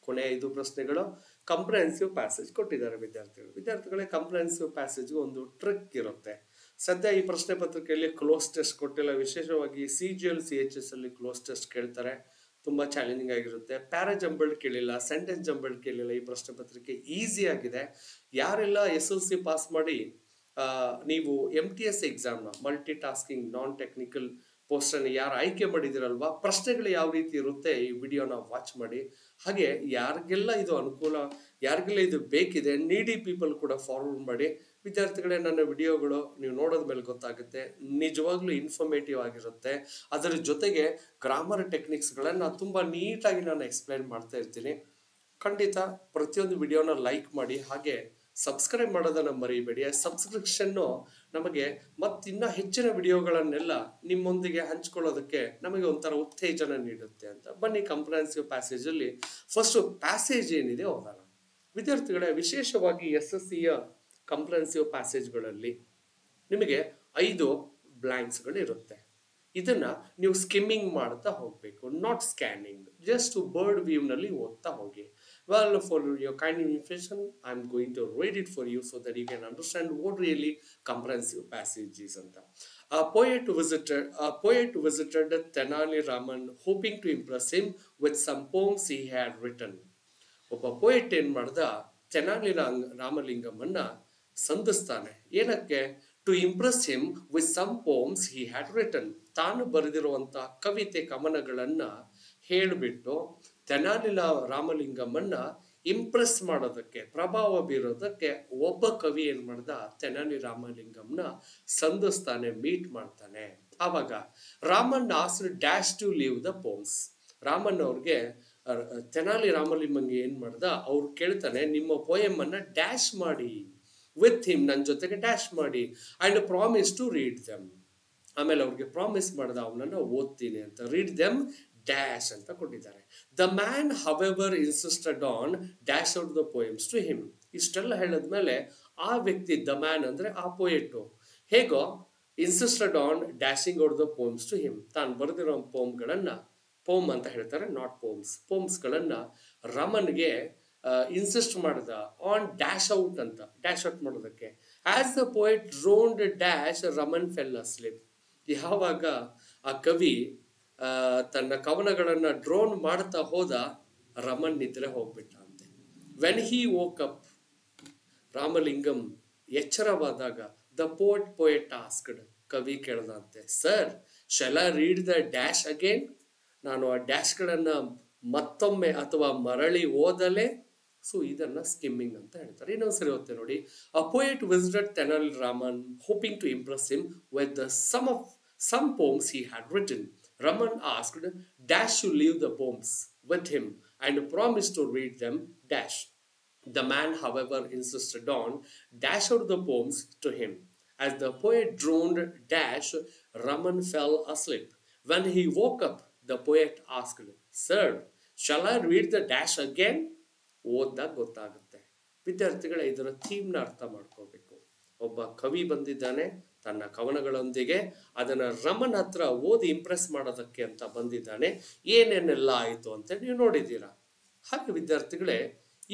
ಕೊನೆ 5 ಪ್ರಶ್ನೆಗಳು. ಕಂಪ್ರಹೆನ್ಸಿವ್ ಪ್ಯಾಸೇಜ್ ಕೊಟ್ಟಿದ್ದಾರೆ ವಿದ್ಯಾರ್ಥಿಗಳೇ ಕಂಪ್ರಹೆನ್ಸಿವ್ ಪ್ಯಾಸೇಜ್ ಒಂದು ಟ್ರಿಕ್ ಇರುತ್ತೆ. ಸದ್ಯ ಈ ಪ್ರಶ್ನೆ ಪತ್ರಿಕೆಯಲ್ಲಿ ಕ್ಲೋಸ್ ಟೆಸ್ಟ್ ಕೊಟ್ಟಿಲ್ಲ, ವಿಶೇಷವಾಗಿ CGL CHS ಅಲ್ಲಿ ಕ್ಲೋಸ್ ಟೆಸ್ಟ್ ಕೇಳ್ತಾರೆ, ತುಂಬಾ ಚಾಲೆಂಜಿಂಗ್ ಆಗಿರುತ್ತೆ. ಪ್ಯಾರಾ ಜಂಬಲ್ಡ್ ಕೇಳಿಲ್ಲ, ಸೆಂಟೆನ್ಸ್ ಜಂಬಲ್ಡ್ ಕೇಳಿಲ್ಲ. ಈ ಪ್ರಶ್ನೆ ಪತ್ರಿಕೆ ಈಸಿ ಆಗಿದೆ. ಯಾರೆಲ್ಲ SLC ಪಾಸ್ ಮಾಡಿ ನೀವು MTS ಎಕ್ಸಾಮ್ನ multi tasking non technical post ಅನ್ನು ಯಾರು ಆಯ್ಕೆ ಮಾಡಿದಿರಲ್ವಾ, ಪ್ರಶ್ನೆಗಳು ಯಾವ ರೀತಿ ಇರುತ್ತೆ ಈ ವಿಡಿಯೋನ ವಾಚ್ ಮಾಡಿ. ಹಾಗೆ ಯಾರಿಗೆಲ್ಲ ಇದು ಅನುಕೂಲ, ಯಾರಿಗೆಲ್ಲ ಇದು ಬೇಕಿದೆ, ನೀಡಿ ಪೀಪಲ್ ಕೂಡ ಫಾರ್ವರ್ಡ್ ಮಾಡಿ. ವಿದ್ಯಾರ್ಥಿಗಳೇ, ನನ್ನ ವಿಡಿಯೋಗಳು ನೀವು ನೋಡೋದ ಮೇಲೆ ಗೊತ್ತಾಗುತ್ತೆ, ನಿಜವಾಗ್ಲೂ ಇನ್ಫಾರ್ಮೇಟಿವ್ ಆಗಿರುತ್ತೆ. ಅದರ ಜೊತೆಗೆ ಗ್ರಾಮರ್ ಟೆಕ್ನಿಕ್ಸ್ಗಳನ್ನು ತುಂಬಾ ನೀಟಾಗಿ ನಾನು ಎಕ್ಸ್ಪ್ಲೈನ್ ಮಾಡ್ತಾ ಇರ್ತೀನಿ. ಖಂಡಿತ ಪ್ರತಿಯೊಂದು ವಿಡಿಯೋನ ಲೈಕ್ ಮಾಡಿ, ಹಾಗೆ ಸಬ್ಸ್ಕ್ರೈಬ್ ಮಾಡೋದನ್ನ ಮರಿಬೇಡಿ. ಸಬ್ಸ್ಕ್ರಿಪ್ಷನ್ನು ನಮಗೆ ಮತ್ತಿನ್ನ ಹೆಚ್ಚಿನ ವಿಡಿಯೋಗಳನ್ನೆಲ್ಲ ನಿಮ್ಮೊಂದಿಗೆ ಹಂಚ್ಕೊಳ್ಳೋದಕ್ಕೆ ನಮಗೆ ಒಂಥರ ಉತ್ತೇಜನ ನೀಡುತ್ತೆ ಅಂತ. ಬನ್ನಿ ಕಂಪ್ರಹೆನ್ಸಿವ್ ಪ್ಯಾಸೇಜ್ ಅಲ್ಲಿ ಫಸ್ಟ್ ಪ್ಯಾಸೇಜ್ ಏನಿದೆ ಓದೋಣ. ವಿದ್ಯಾರ್ಥಿಗಳೇ, ವಿಶೇಷವಾಗಿ SSCಯ ಕಂಪ್ರಹೆನ್ಸಿವ್ ಪ್ಯಾಸೇಜ್ಗಳಲ್ಲಿ ನಿಮಗೆ 5 ಬ್ಲಾಂಕ್ಸ್ಗಳು ಇರುತ್ತೆ. ಇದನ್ನ ನೀವು ಸ್ಕಿಮ್ಮಿಂಗ್ ಮಾಡ್ತಾ ಹೋಗ್ಬೇಕು, not scanning. Just bird view ನಲ್ಲಿ ಓದ್ತಾ ಹೋಗಿ. Well, for your kind information, I'm going to read it for you so that you can understand what really comprehensive passage is. A poet visited Tenali Raman, hoping to impress him with some poems he had written. ಒಬ್ಬ poet ಏನ್ ಮಾಡ್ದ, ತೆನಾಲಿ ರಾಮಲಿಂಗಮನ್ನ ಸಂಧಿಸ್ತಾನೆ. ಏನಕ್ಕೆ? To impress him with some poems he had written. ತಾನು ಬರೆದಿರುವಂತ ಕವಿತೆ ಕವನಗಳನ್ನ ಹೇಳ್ಬಿಟ್ಟು ತೆನಾಲಿ ರಾಮಲಿಂಗಮನ್ನ ಇಂಪ್ರೆಸ್ ಮಾಡೋದಕ್ಕೆ, ಪ್ರಭಾವ ಬೀರೋದಕ್ಕೆ ಒಬ್ಬ ಕವಿ ಏನ್ ಮಾಡ್ದ, ತೆನಾಲಿ ರಾಮಲಿಂಗಂನ ಸಂಧಿಸ್ತಾನೆ, ಮೀಟ್ ಮಾಡ್ತಾನೆ. ಆವಾಗ Raman asked dash to leave the poems. Raman ಅವ್ರಿಗೆ ತೆನಾಲಿ ರಾಮಲಿಂಗಂಗೆ ಏನ್ ಮಾಡ್ದ, ಅವ್ರು ಕೇಳ್ತಾನೆ, ನಿಮ್ಮ ಪೋಯಮ್ ಅನ್ನ ಡ್ಯಾಶ್ ಮಾಡಿ ವಿತ್ ಹಿಮ್, ನನ್ನ ಜೊತೆಗೆ ಡ್ಯಾಶ್ ಮಾಡಿ, and promise to read them. ಆಮೇಲೆ ಅವ್ರಿಗೆ ಪ್ರಾಮಿಸ್ ಮಾಡ್ದ, ಅವನನ್ನ ಓದ್ತೀನಿ ಅಂತ. ರೀಡ್ ದೆಮ್ ಡ್ಯಾಶ್ ಅಂತ ಕೊಟ್ಟಿದ್ದಾರೆ. The man however insisted on dash out the poems to him. ಇಷ್ಟೆಲ್ಲ ಹೇಳಿದ್ಮೇಲೆ ಆ ವ್ಯಕ್ತಿ, ದ ಮ್ಯಾನ್ ಅಂದ್ರೆ ಆ ಪೋಯೆಟ್, ಹೇಗೋ insisted on dashing out the poems to him, ತಾನು ಬರೆದಿರೋ ಪೋಮ್ಗಳನ್ನ, ಪೋಮ್ ಅಂತ ಹೇಳ್ತಾರೆ, ನಾಟ್ ಪೋಮ್ಸ್, ಪೋಮ್ಸ್ಗಳನ್ನ ರಮನ್ಗೆ ಇನ್ಸಿಸ್ಟ್ ಮಾಡ್ದ ಆನ್ ಡ್ಯಾಶ್ ಔಟ್ ಅಂತ, ಡ್ಯಾಶ್ ಔಟ್ ಮಾಡೋದಕ್ಕೆ. As the poet droned dash, Raman fell asleep. ಯಾವಾಗ ಆ ಕವಿ ತನ್ನ ಕವನಗಳನ್ನ ಡ್ರೋನ್ ಮಾಡ್ತಾ ಹೋದ, ರಮನ್ ನಿದ್ರೆ ಹೋಗ್ಬಿಟ್ಟ ಅಂತೆ. When he woke up, Ramalingam ಎಚ್ಚರವಾದಾಗ, ದ ಪೋಯೆಟ್ ಆಸ್ಕ್ಡ್, ಕವಿ ಕೇಳ್ದಂತೆ, sir shall I read the dash again? ನಾನು ಆ ಡ್ಯಾಶ್ಗಳನ್ನು ಮತ್ತೊಮ್ಮೆ ಅಥವಾ ಮರಳಿ ಓದಲೆ. ಸೊ ಇದನ್ನ ಸ್ಕಿಮ್ಮಿಂಗ್ ಅಂತ ಹೇಳ್ತಾರೆ. ಇನ್ನೊಂದ್ಸರಿ ಓದ್ತೆ ನೋಡಿ. A poet visited Tenali Raman hoping to impress him with some poems he had written. Raman asked Dash to leave the poems with him and promised to read them Dash. The man, however, insisted on Dash out the poems to him. As the poet droned Dash, Raman fell asleep. When he woke up, the poet asked, Sir, shall I read the Dash again? ಓದ್ದಾಗ ಗೊತ್ತಾಗುತ್ತೆ. ವಿದ್ಯಾರ್ಥಿಗಳೇ, ಇದರ ಥೀಮ್ನ ಅರ್ಥ ಮಾಡ್ಕೋಬೇಕು. ಒಬ್ಬ ಕವಿ ಬಂದಿದ್ದಾನೆ ತನ್ನ ಕವನಗಳೊಂದಿಗೆ, ಅದನ್ನ ರಮನ್ ಹತ್ರ ಓದಿ ಇಂಪ್ರೆಸ್ ಮಾಡೋದಕ್ಕೆ ಅಂತ ಬಂದಿದ್ದಾನೆ. ಏನೇನೆಲ್ಲ ಆಯಿತು ಅಂತ ನೀವು ನೋಡಿದ್ದೀರಾ. ಹಾಗೆ ವಿದ್ಯಾರ್ಥಿಗಳೇ,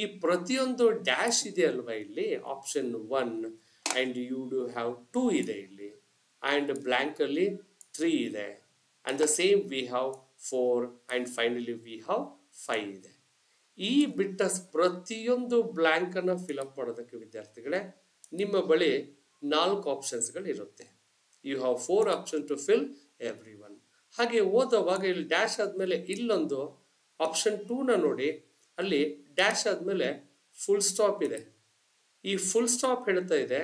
ಈ ಪ್ರತಿಯೊಂದು ಡ್ಯಾಶ್ ಇದೆ ಅಲ್ವಾ ಇಲ್ಲಿ, option 1 and you do have 2 ಇದೆ ಇಲ್ಲಿ, ಅಂಡ್ ಬ್ಲಾಂಕ್ ಅಲ್ಲಿ 3 ಇದೆ, and the same we have 4 and finally we have 5 ಇದೆ. ಈ ಬಿಟ್ಟ ಪ್ರತಿಯೊಂದು ಬ್ಲಾಂಕ್ ಅನ್ನ ಫಿಲ್ಅಪ್ ಮಾಡೋದಕ್ಕೆ ವಿದ್ಯಾರ್ಥಿಗಳೇ ನಿಮ್ಮ ಬಳಿ 4 ಆಪ್ಷನ್ಸ್ಗಳು ಇರುತ್ತೆ. You have 4 option to fill every one. ಹಾಗೆ ಓದುವಾಗ ಇಲ್ಲಿ ಡ್ಯಾಶ್ ಆದ್ಮೇಲೆ ಇಲ್ಲೊಂದು ಆಪ್ಷನ್ 2ನ ನೋಡಿ, ಅಲ್ಲಿ ಡ್ಯಾಶ್ ಆದ್ಮೇಲೆ ಫುಲ್ ಸ್ಟಾಪ್ ಇದೆ. ಈ ಫುಲ್ ಸ್ಟಾಪ್ ಹೇಳ್ತಾ ಇದೆ,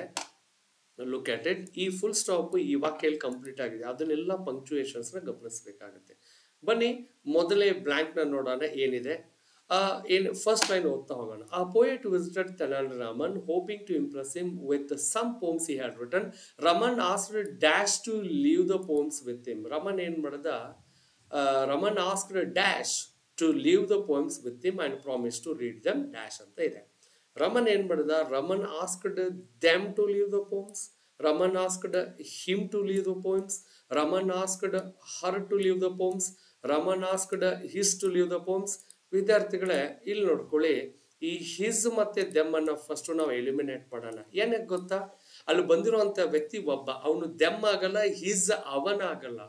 ಲುಕ್ ಅಟ್ ಇಟ್, ಈ ಫುಲ್ ಸ್ಟಾಪ್ ಈ ವಾಕ್ಯಲ್ಲಿ ಕಂಪ್ಲೀಟ್ ಆಗಿದೆ. ಅದನ್ನೆಲ್ಲ ಪಂಕ್ಚುಯೇಷನ್ಸ್ ನ ಗಮನಿಸಬೇಕಾಗುತ್ತೆ. ಬನ್ನಿ ಮೊದಲೇ ಬ್ಲಾಂಕ್ ನ ನೋಡೋಣ ಏನಿದೆ. ಫಸ್ಟ್ ಲೈನ್ ಓದ್ತಾ ಹೋಗೋಣ. A poet visited Tenali Raman hoping to impress him with some poems he had written. Raman asked dash to leave the poems with him. Raman ಏನ್ ಮಾಡ್ದ, Raman asked dash to leave the poems with him and promise to read them dash ಅಂತ ಇದೆ. ರಮನ್ ಏನ್ ಮಾಡ್ದ, Raman asked them to leave the poems, Raman asked him to leave the poems, Raman asked her to leave the poems, Raman asked his to leave the poems. ವಿದ್ಯಾರ್ಥಿಗಳೇ ಇಲ್ಲಿ ನೋಡ್ಕೊಳ್ಳಿ, ಈ his ಮತ್ತೆ them ಅನ್ನ ಫಸ್ಟ್ ನಾವು ಎಲಿಮಿನೇಟ್ ಮಾಡೋಣ. ಏನಕ್ಕೆ ಗೊತ್ತಾ, ಅಲ್ಲಿ ಬಂದಿರುವಂತ ವ್ಯಕ್ತಿ ಒಬ್ಬ, ಅವನು ದೆಮ್ ಆಗಲ್ಲ, ಹಿಸ್ ಅವನಾಗಲ್ಲ.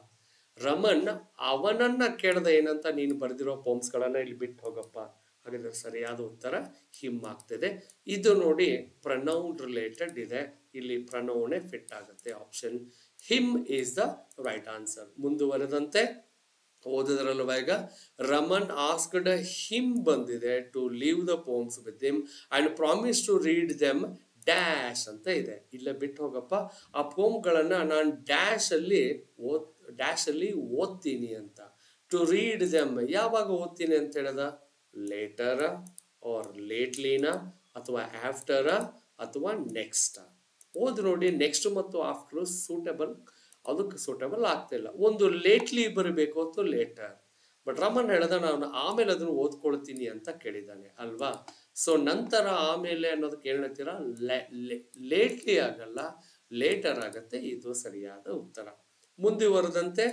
ರಮನ್ ಅವನನ್ನ ಕೇಳ್ದ ಏನಂತ, ನೀನು ಬರೆದಿರೋ ಪೋಮ್ಸ್ ಗಳನ್ನ ಇಲ್ಲಿ ಬಿಟ್ಟು ಹೋಗಪ್ಪ. ಹಾಗಾದ್ರೆ ಸರಿಯಾದ ಉತ್ತರ ಹಿಮ್ ಆಗ್ತದೆ. ಇದು ನೋಡಿ ಪ್ರನೌನ್ ರಿಲೇಟೆಡ್ ಇದೆ, ಇಲ್ಲಿ ಪ್ರನೌನೇ ಫಿಟ್ ಆಗುತ್ತೆ. Option him is the right answer. ಮುಂದುವರೆದಂತೆ ಓದಿದ್ರಲ್ವ ಈಗ, ರಮನ್ ಆಸ್ಕ್ಡ್ ಹಿಮ್ ಬಂದಿದೆ, to leave the poems with him and promise to read them dash ಅಂತ ಇದೆ. ಇಲ್ಲ ಬಿಟ್ಟು ಹೋಗಪ್ಪ, ಆ ಪೋಮ್ಗಳನ್ನ ನಾನು ಡ್ಯಾಶ್ ಅಲ್ಲಿ ಓದ್ತೀನಿ ಅಂತ. ಟು ರೀಡ್ ದೆಮ್ ಯಾವಾಗ ಓದ್ತೀನಿ ಅಂತ ಹೇಳದ, ಲೇಟರ ಆರ್ ಲೇಟ್ಲಿನ ಅಥವಾ ಆಫ್ಟರ ಅಥವಾ ನೆಕ್ಸ್ಟ್. ಓದ್ ನೋಡಿ, ನೆಕ್ಸ್ಟ್ ಮತ್ತು ಆಫ್ಟರ್ ಸೂಟಬಲ್, ಅದಕ್ಕೆ ಸೂಟಬಲ್ ಆಗ್ತಿಲ್ಲ. ಒಂದು ಲೇಟ್ಲಿ ಬರಬೇಕು ಅಥವಾ ಲೇಟರ್. ಬಟ್ ರಮನ್ ಹೇಳ್ದ ನಾನು ಆಮೇಲೆ ಅದನ್ನು ಓದ್ಕೊಳ್ತೀನಿ ಅಂತ ಕೇಳಿದ್ದಾನೆ ಅಲ್ವಾ. ಸೊ ನಂತರ ಆಮೇಲೆ ಅನ್ನೋದಕ್ಕೆ ಏನ್ ಹೇಳ್ತೀರಾ, ಲೇಟ್ಲಿ ಆಗಲ್ಲ, ಲೇಟರ್ ಆಗತ್ತೆ. ಇದು ಸರಿಯಾದ ಉತ್ತರ. ಮುಂದುವರೆದಂತೆ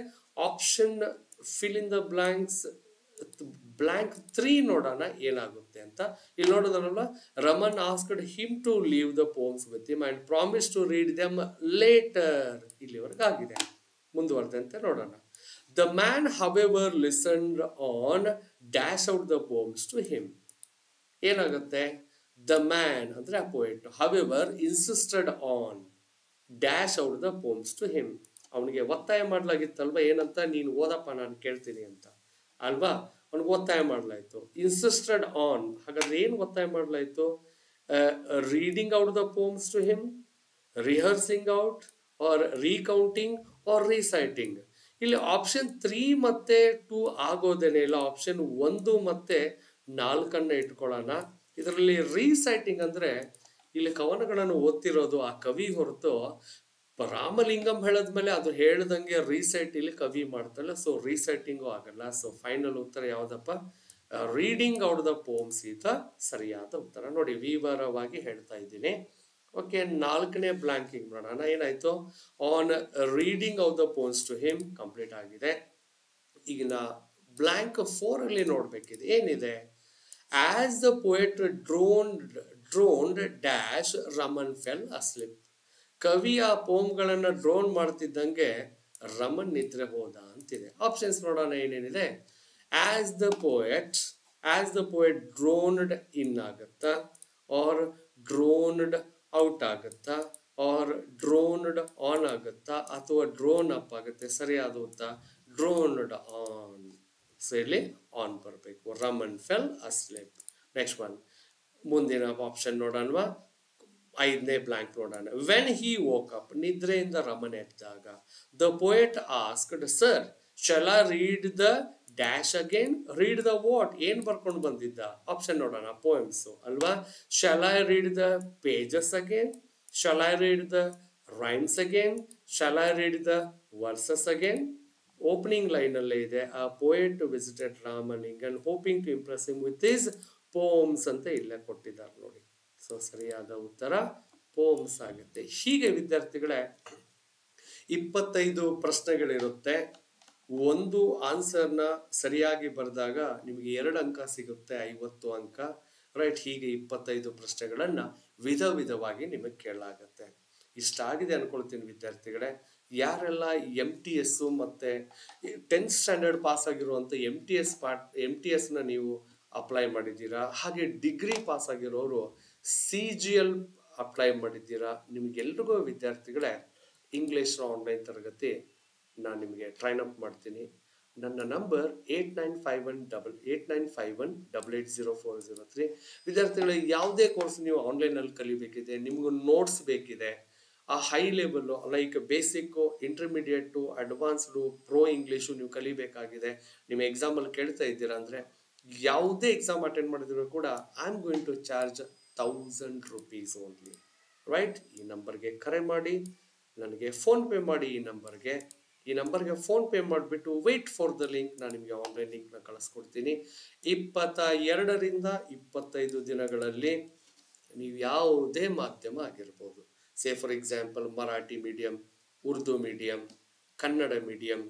option fill in the blanks, blank 3 ನೋಡೋಣ ಏನಾಗುತ್ತೆ ಅಂತ. ಇಲ್ಲಿ ನೋಡೋದಲ್ಲ, Raman asked him to leave the poems with him and promise to read them later. ಇಲ್ಲಿವರೆಗೆ ಆಗಿದೆ. ಮುಂದುವರೆದಂತೆ ನೋಡೋಣ. The man however listened on dash out the poems to him. ಏನಾಗುತ್ತೆ, ದ ಮ್ಯಾನ್ ಅಂದ್ರೆ ಆ poet, however insisted on dash out the poems to him. ಅವನಿಗೆ ಒತ್ತಾಯ ಮಾಡ್ಲಾಗಿತ್ತಲ್ವಾ, ಏನಂತ, ನೀನು ಓದಪ್ಪ ನಾನು ಕೇಳ್ತೀನಿ ಅಂತ ಅಲ್ವಾ. ಅವ್ನಿಗೆ ಒತ್ತಾಯ ಮಾಡ್ಲಾಯ್ತು, ಇನ್ಸಿಸ್ಟೆಡ್ ಆನ್. ಹಾಗಾದ್ರೆ ಏನು ಒತ್ತಾಯ ಮಾಡ್ಲಾಯ್ತು, reading out the poems to him, rehearsing out or recounting or reciting. ಇಲ್ಲಿ ಆಪ್ಷನ್ 3 ಮತ್ತೆ 2 ಆಗೋದೇನೆ ಇಲ್ಲ. ಆಪ್ಷನ್ 1 ಮತ್ತೆ 4 ಇಟ್ಕೊಳ್ಳೋಣ. ಇದರಲ್ಲಿ ರೀಸೈಟಿಂಗ್ ಅಂದ್ರೆ ಇಲ್ಲಿ ಕವನಗಳನ್ನು ಓದ್ತಿರೋದು ಆ ಕವಿ ಹೊರತು ರಾಮಲಿಂಗಂ ಹೇಳದ್ಮೇಲೆ ಅದು ಹೇಳ್ದಂಗೆ ರೀಸೈಟ್ ಇಲ್ಲಿ ಕವಿ ಮಾಡ್ತಲ್ಲ. ಸೊ ರೀಸೈಟಿಂಗು ಆಗಲ್ಲ. ಸೊ ಫೈನಲ್ ಉತ್ತರ ಯಾವ್ದಪ್ಪ, ರೀಡಿಂಗ್ ಔಟ್ ದ ಪೋಮ್ಸ್ ಇದ ಸರಿಯಾದ ಉತ್ತರ. ನೋಡಿ ವಿವರವಾಗಿ ಹೇಳ್ತಾ ಇದ್ದೀನಿ. ಓಕೆ, 4ನೇ ಬ್ಲಾಂಕಿಂಗ್ ಮಾಡೋಣ. ಏನಾಯ್ತು, on reading out the poems to him complete ಆಗಿದೆ. ಈಗ ಬ್ಲಾಂಕ್ 4 ಅಲ್ಲಿ ನೋಡ್ಬೇಕಿದೆ. ಏನಿದೆ, as the poet droned dash Raman fell asleep. ಕವಿ ಆ ಪೋಮ್ಗಳನ್ನ ಡ್ರೋನ್ ಮಾಡ್ತಿದ್ದಂಗೆ ರಮನ್ ನಿದ್ರೆ ಹೋದ ಅಂತಿದೆ. ಆಪ್ಷನ್ಸ್ ನೋಡೋಣ ಏನೇನಿದೆ. ಆಸ್ ದ ಪೋಯೆಟ್ ಡ್ರೋನ್ಡ್ ಇನ್ ಆಗುತ್ತಾ, ಆರ್ ಡ್ರೋನ್ಡ್ ಔಟ್ ಆಗುತ್ತಾ, ಆರ್ ಡ್ರೋನ್ಡ್ ಆನ್ ಆಗುತ್ತಾ, ಅಥವಾ ಡ್ರೋನ್ ಅಪ್ ಆಗುತ್ತೆ. ಸರಿಯಾದ ಉತ್ತರ ಡ್ರೋನ್ಡ್ ಆನ್. ಸೊ ಇಲ್ಲಿ ಆನ್ ಬರಬೇಕು. ರಮನ್ ಫೆಲ್ ಅಸ್ಲೆಪ್. ನೆಕ್ಸ್ಟ್ ಒನ್, ಮುಂದಿನ ಆಪ್ಷನ್ ನೋಡೋಣವಾ. 5ನೇ ಬ್ಲಾಂಕ್ ನೋಡೋಣ. ವೆನ್ ಹಿ ವೋಕ್ ಅಪ್, ನಿದ್ರೆಯಿಂದ ರಮನ್ ಎದ್ದಾಗ. The poet asked, sir shall I read the dash again. Read the what, ಏನ್ ಬರ್ಕೊಂಡು ಬಂದಿದ್ದ? ಆಪ್ಷನ್ ನೋಡೋಣ. ಪೋಯಮ್ಸ್ ಅಲ್ವಾ. Shall I read the pages again, shall I read the rhymes again, shall I read the verses again. Opening line ಅಲ್ಲೇ ಇದೆ, a poet visited Ramalingam hoping to impress him with his poems ಅಂತ ಇಲ್ಲೇ ಕೊಟ್ಟಿದ್ದಾರೆ ನೋಡಿ. So ಸರಿಯಾದ ಉತ್ತರ ಪೋಮ್ಸ್ ಆಗುತ್ತೆ. ಹೀಗೆ ವಿದ್ಯಾರ್ಥಿಗಳೇ 25 ಪ್ರಶ್ನೆಗಳಿರುತ್ತೆ. ಒಂದು ಆನ್ಸರ್ನ ಸರಿಯಾಗಿ ಬರೆದಾಗ ನಿಮಗೆ 2 ಅಂಕ ಸಿಗುತ್ತೆ, 50 ಅಂಕ. ರೈಟ್. ಹೀಗೆ 25 ಪ್ರಶ್ನೆಗಳನ್ನ ವಿಧವಾಗಿ ನಿಮಗೆ ಕೇಳಲಾಗತ್ತೆ. ಇಷ್ಟ ಆಗಿದೆ ಅನ್ಕೊಳ್ತೀನಿ ವಿದ್ಯಾರ್ಥಿಗಳೇ. ಯಾರೆಲ್ಲ MTS ಮತ್ತೆ 10th ಸ್ಟ್ಯಾಂಡರ್ಡ್ ಪಾಸ್ ಆಗಿರುವಂತ MTS ನ ನೀವು ಅಪ್ಲೈ ಮಾಡಿದ್ದೀರಾ, ಹಾಗೆ ಡಿಗ್ರಿ ಪಾಸ್ ಆಗಿರೋರು CGL ಅಪ್ಲೈ ಮಾಡಿದ್ದೀರಾ, ನಿಮ್ಗೆಲ್ರಿಗೂ ವಿದ್ಯಾರ್ಥಿಗಳೇ ಇಂಗ್ಲಿಷ್ ಆನ್ಲೈನ್ ತರಗತಿ ನಾನು ನಿಮಗೆ ಟ್ರೈನ್ ಅಪ್ ಮಾಡ್ತೀನಿ. ನನ್ನ ನಂಬರ್ 895188904003. ವಿದ್ಯಾರ್ಥಿಗಳೇ, ಯಾವುದೇ ಕೋರ್ಸ್ ನೀವು ಆನ್ಲೈನಲ್ಲಿ ಕಲಿಬೇಕಿದೆ, ನಿಮ್ಗೆ ನೋಟ್ಸ್ ಬೇಕಿದೆ, ಆ high level like basic, intermediate, advanced, pro English ನೀವು ಕಲಿಬೇಕಾಗಿದೆ, ನಿಮ್ಮ ಎಕ್ಸಾಮಲ್ಲಿ ಕೇಳ್ತಾ ಇದ್ದೀರಾ ಅಂದರೆ, ಯಾವುದೇ ಎಕ್ಸಾಮ್ ಅಟೆಂಡ್ ಮಾಡಿದ್ರು ಕೂಡ I am going to charge 1000 rupees only. Right. ಈ ನಂಬರ್ಗೆ ಕರೆ ಮಾಡಿ, ನನಗೆ ಫೋನ್ ಪೇ ಮಾಡಿ. ಈ ನಂಬರ್ಗೆ ಫೋನ್ ಪೇ ಮಾಡಿಬಿಟ್ಟು ವೇಟ್ ಫಾರ್ ದ ಲಿಂಕ್, ನಾನು ನಿಮಗೆ ಆನ್ಲೈನ್ ಲಿಂಕ್ನ ಕಳಿಸ್ಕೊಡ್ತೀನಿ. 22ರಿಂದ 25 ದಿನಗಳಲ್ಲಿ ನೀವು ಯಾವುದೇ ಮಾಧ್ಯಮ ಆಗಿರ್ಬೋದು, say for example Marathi medium, Urdu medium, Kannada medium,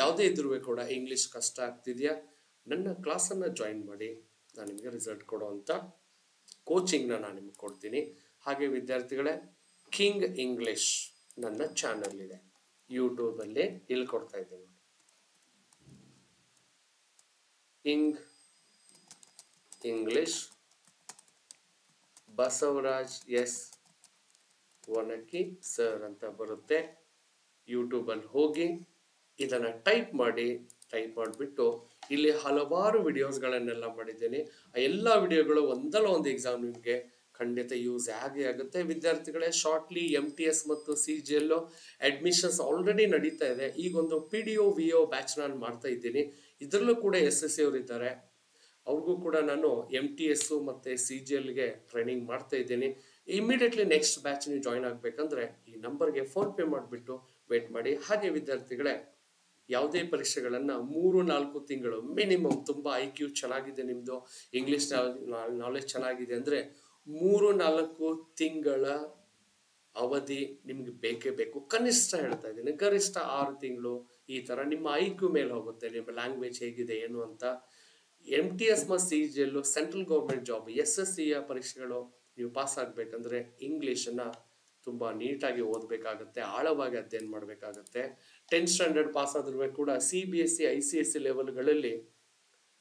ಯಾವುದೇ ಇದ್ರೂ ಕೂಡ ಇಂಗ್ಲೀಷ್ ಕಷ್ಟ ಆಗ್ತಿದೆಯಾ, ನನ್ನ ಕ್ಲಾಸನ್ನು ಜಾಯಿನ್ ಮಾಡಿ. ನಾನು ನಿಮಗೆ ರಿಸಲ್ಟ್ ಕೊಡುವಂಥ ಕೋಚಿಂಗ್ನ ನಾನು ನಿಮಗೆ ಕೊಡ್ತೀನಿ. ಹಾಗೆ ವಿದ್ಯಾರ್ಥಿಗಳೇ, ಕಿಂಗ್ ಇಂಗ್ಲಿಷ್ ನನ್ನ ಚಾನಲ್ ಇದೆ ಯೂಟ್ಯೂಬಲ್ಲಿ, ಇಲ್ಲಿ ಕೊಡ್ತಾ ಇದ್ದೀನಿ. King English Basavaraj S Vanaki sir ಅಂತ ಬರುತ್ತೆ. ಯೂಟ್ಯೂಬಲ್ಲಿ ಹೋಗಿ ಇದನ್ನು ಟೈಪ್ ಮಾಡಿಬಿಟ್ಟು ಇಲ್ಲಿ ಹಲವಾರು ವಿಡಿಯೋಸ್ಗಳನ್ನೆಲ್ಲ ಮಾಡಿದ್ದೇನೆ. ಆ ಎಲ್ಲ ವಿಡಿಯೋಗಳು ಒಂದಲ್ಲ ಒಂದು ಎಕ್ಸಾಮ್ ನಿಮಗೆ ಖಂಡಿತ ಯೂಸ್ ಆಗುತ್ತೆ ವಿದ್ಯಾರ್ಥಿಗಳೇ. ಶಾರ್ಟ್ಲಿ MTS ಮತ್ತು CGL ಅಡ್ಮಿಷನ್ಸ್ ಆಲ್ರೆಡಿ ನಡೀತಾ ಇದೆ. ಈಗೊಂದು PDO VO ಬ್ಯಾಚ್ ನಾನು ಮಾಡ್ತಾ ಇದ್ದೀನಿ. ಇದರಲ್ಲೂ ಕೂಡ SSC ಅವರು ಇದ್ದಾರೆ, ಅವ್ರಿಗೂ ಕೂಡ ನಾನು MTS ಮತ್ತು CGLಗೆ ಟ್ರೈನಿಂಗ್ ಮಾಡ್ತಾ ಇದ್ದೀನಿ. ಇಮಿಡಿಯೇಟ್ಲಿ ನೆಕ್ಸ್ಟ್ ಬ್ಯಾಚ್ ನೀವು ಜಾಯಿನ್ ಆಗಬೇಕಂದ್ರೆ ಈ ನಂಬರ್ಗೆ ಫೋನ್ ಪೇ ಮಾಡಿಬಿಟ್ಟು ವೇಟ್ ಮಾಡಿ. ಹಾಗೆ ವಿದ್ಯಾರ್ಥಿಗಳೇ, ಯಾವುದೇ ಪರೀಕ್ಷೆಗಳನ್ನು 3-4 ತಿಂಗಳು ಮಿನಿಮಮ್, ತುಂಬ IQ ಚೆನ್ನಾಗಿದೆ ನಿಮ್ಮದು, ಇಂಗ್ಲೀಷ್ ನಾಲೆಜ್ ಚೆನ್ನಾಗಿದೆ ಅಂದರೆ 3-4 ತಿಂಗಳ ಅವಧಿ ನಿಮ್ಗೆ ಬೇಕೇ ಬೇಕು. ಕನಿಷ್ಠ ಹೇಳ್ತಾ ಇದ್ದೀನಿ, ಗರಿಷ್ಠ 6 ತಿಂಗಳು. ಈ ಥರ ನಿಮ್ಮ IQ ಮೇಲೆ ಹೋಗುತ್ತೆ, ನಿಮ್ಮ ಲ್ಯಾಂಗ್ವೇಜ್ ಹೇಗಿದೆ ಏನು ಅಂತ. MTS ಮತ್ತು CGL ಸೆಂಟ್ರಲ್ ಗೌರ್ಮೆಂಟ್ ಜಾಬ್, SSCಯ ಪರೀಕ್ಷೆಗಳು ನೀವು ಪಾಸ್ ಆಗಬೇಕಂದ್ರೆ ಇಂಗ್ಲೀಷನ್ನು ತುಂಬ ನೀಟಾಗಿ ಓದಬೇಕಾಗತ್ತೆ, ಆಳವಾಗಿ ಅಧ್ಯಯನ ಮಾಡಬೇಕಾಗತ್ತೆ. 10th ಸ್ಟ್ಯಾಂಡರ್ಡ್ ಪಾಸ್ ಆದ್ರೂ ಕೂಡ CBSE ICSE ಲೆವೆಲ್ಗಳಲ್ಲಿ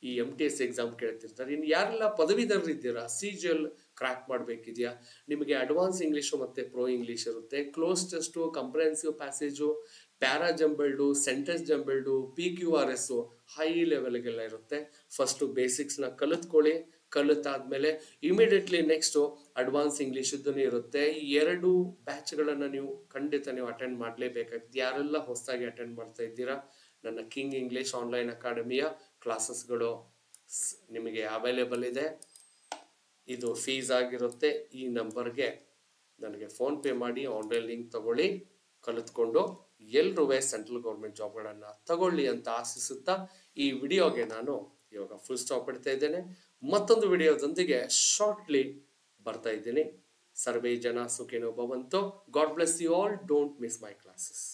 ಈ MTS ಎಕ್ಸಾಮ್ ಕೇಳ್ತಿರ್ತಾರೆ. ಇನ್ನು ಯಾರೆಲ್ಲ ಪದವೀಧರರಿದ್ದೀರಾ, CGL ಕ್ರ್ಯಾಕ್ ಮಾಡಬೇಕಿದೆಯಾ, ನಿಮಗೆ ಅಡ್ವಾನ್ಸ್ ಇಂಗ್ಲೀಷು ಮತ್ತು ಪ್ರೋ ಇಂಗ್ಲೀಷ್ ಇರುತ್ತೆ. Cloze test, comprehensive passage, para jumbled, sentence jumbled, PQRS high ಲೆವೆಲ್ಗೆಲ್ಲ ಇರುತ್ತೆ. ಫಸ್ಟು ಬೇಸಿಕ್ಸ್ನ ಕಲಿತಾದ್ಮೇಲೆ ಇಮಿಡಿಯೇಟ್ಲಿ ನೆಕ್ಸ್ಟು ಅಡ್ವಾನ್ಸ್ ಇಂಗ್ಲೀಷ್ ಇದ್ದೂ ಇರುತ್ತೆ. ಈ 2 ಬ್ಯಾಚ್ಗಳನ್ನು ನೀವು ಖಂಡಿತ ಅಟೆಂಡ್ ಮಾಡಲೇಬೇಕಾಗುತ್ತೆ. ಯಾರೆಲ್ಲ ಹೊಸದಾಗಿ ಅಟೆಂಡ್ ಮಾಡ್ತಾ ಇದ್ದೀರಾ, ನನ್ನ ಕಿಂಗ್ ಇಂಗ್ಲೀಷ್ ಆನ್ಲೈನ್ ಅಕಾಡೆಮಿಯ ಕ್ಲಾಸಸ್ಗಳು ನಿಮಗೆ ಅವೈಲೇಬಲ್ ಇದೆ. ಇದು ಫೀಸ್ ಆಗಿರುತ್ತೆ. ಈ ನಂಬರ್ಗೆ ನನಗೆ ಫೋನ್ ಪೇ ಮಾಡಿ ಆನ್ಲೈನ್ ಲಿಂಕ್ ತಗೊಳ್ಳಿ, ಕಲಿತ್ಕೊಂಡು ಎಲ್ಲರೂ ಸೆಂಟ್ರಲ್ ಗೌರ್ಮೆಂಟ್ ಜಾಬ್ಗಳನ್ನು ತಗೊಳ್ಳಿ ಅಂತ ಆಶಿಸುತ್ತಾ ಈ ವಿಡಿಯೋಗೆ ನಾನು ಇವಾಗ ಫುಲ್ ಸ್ಟಾಪ್ ಇಡ್ತಾ ಇದ್ದೇನೆ. ಮತ್ತೊಂದು ವಿಡಿಯೋದೊಂದಿಗೆ ಶಾರ್ಟ್ಲಿ ಬರ್ತಾ ಇದ್ದೀನಿ. ಸರ್ವೇ ಜನ ಸುಖಿನೋ ಭವಂತು. God bless you all. Don't miss my classes.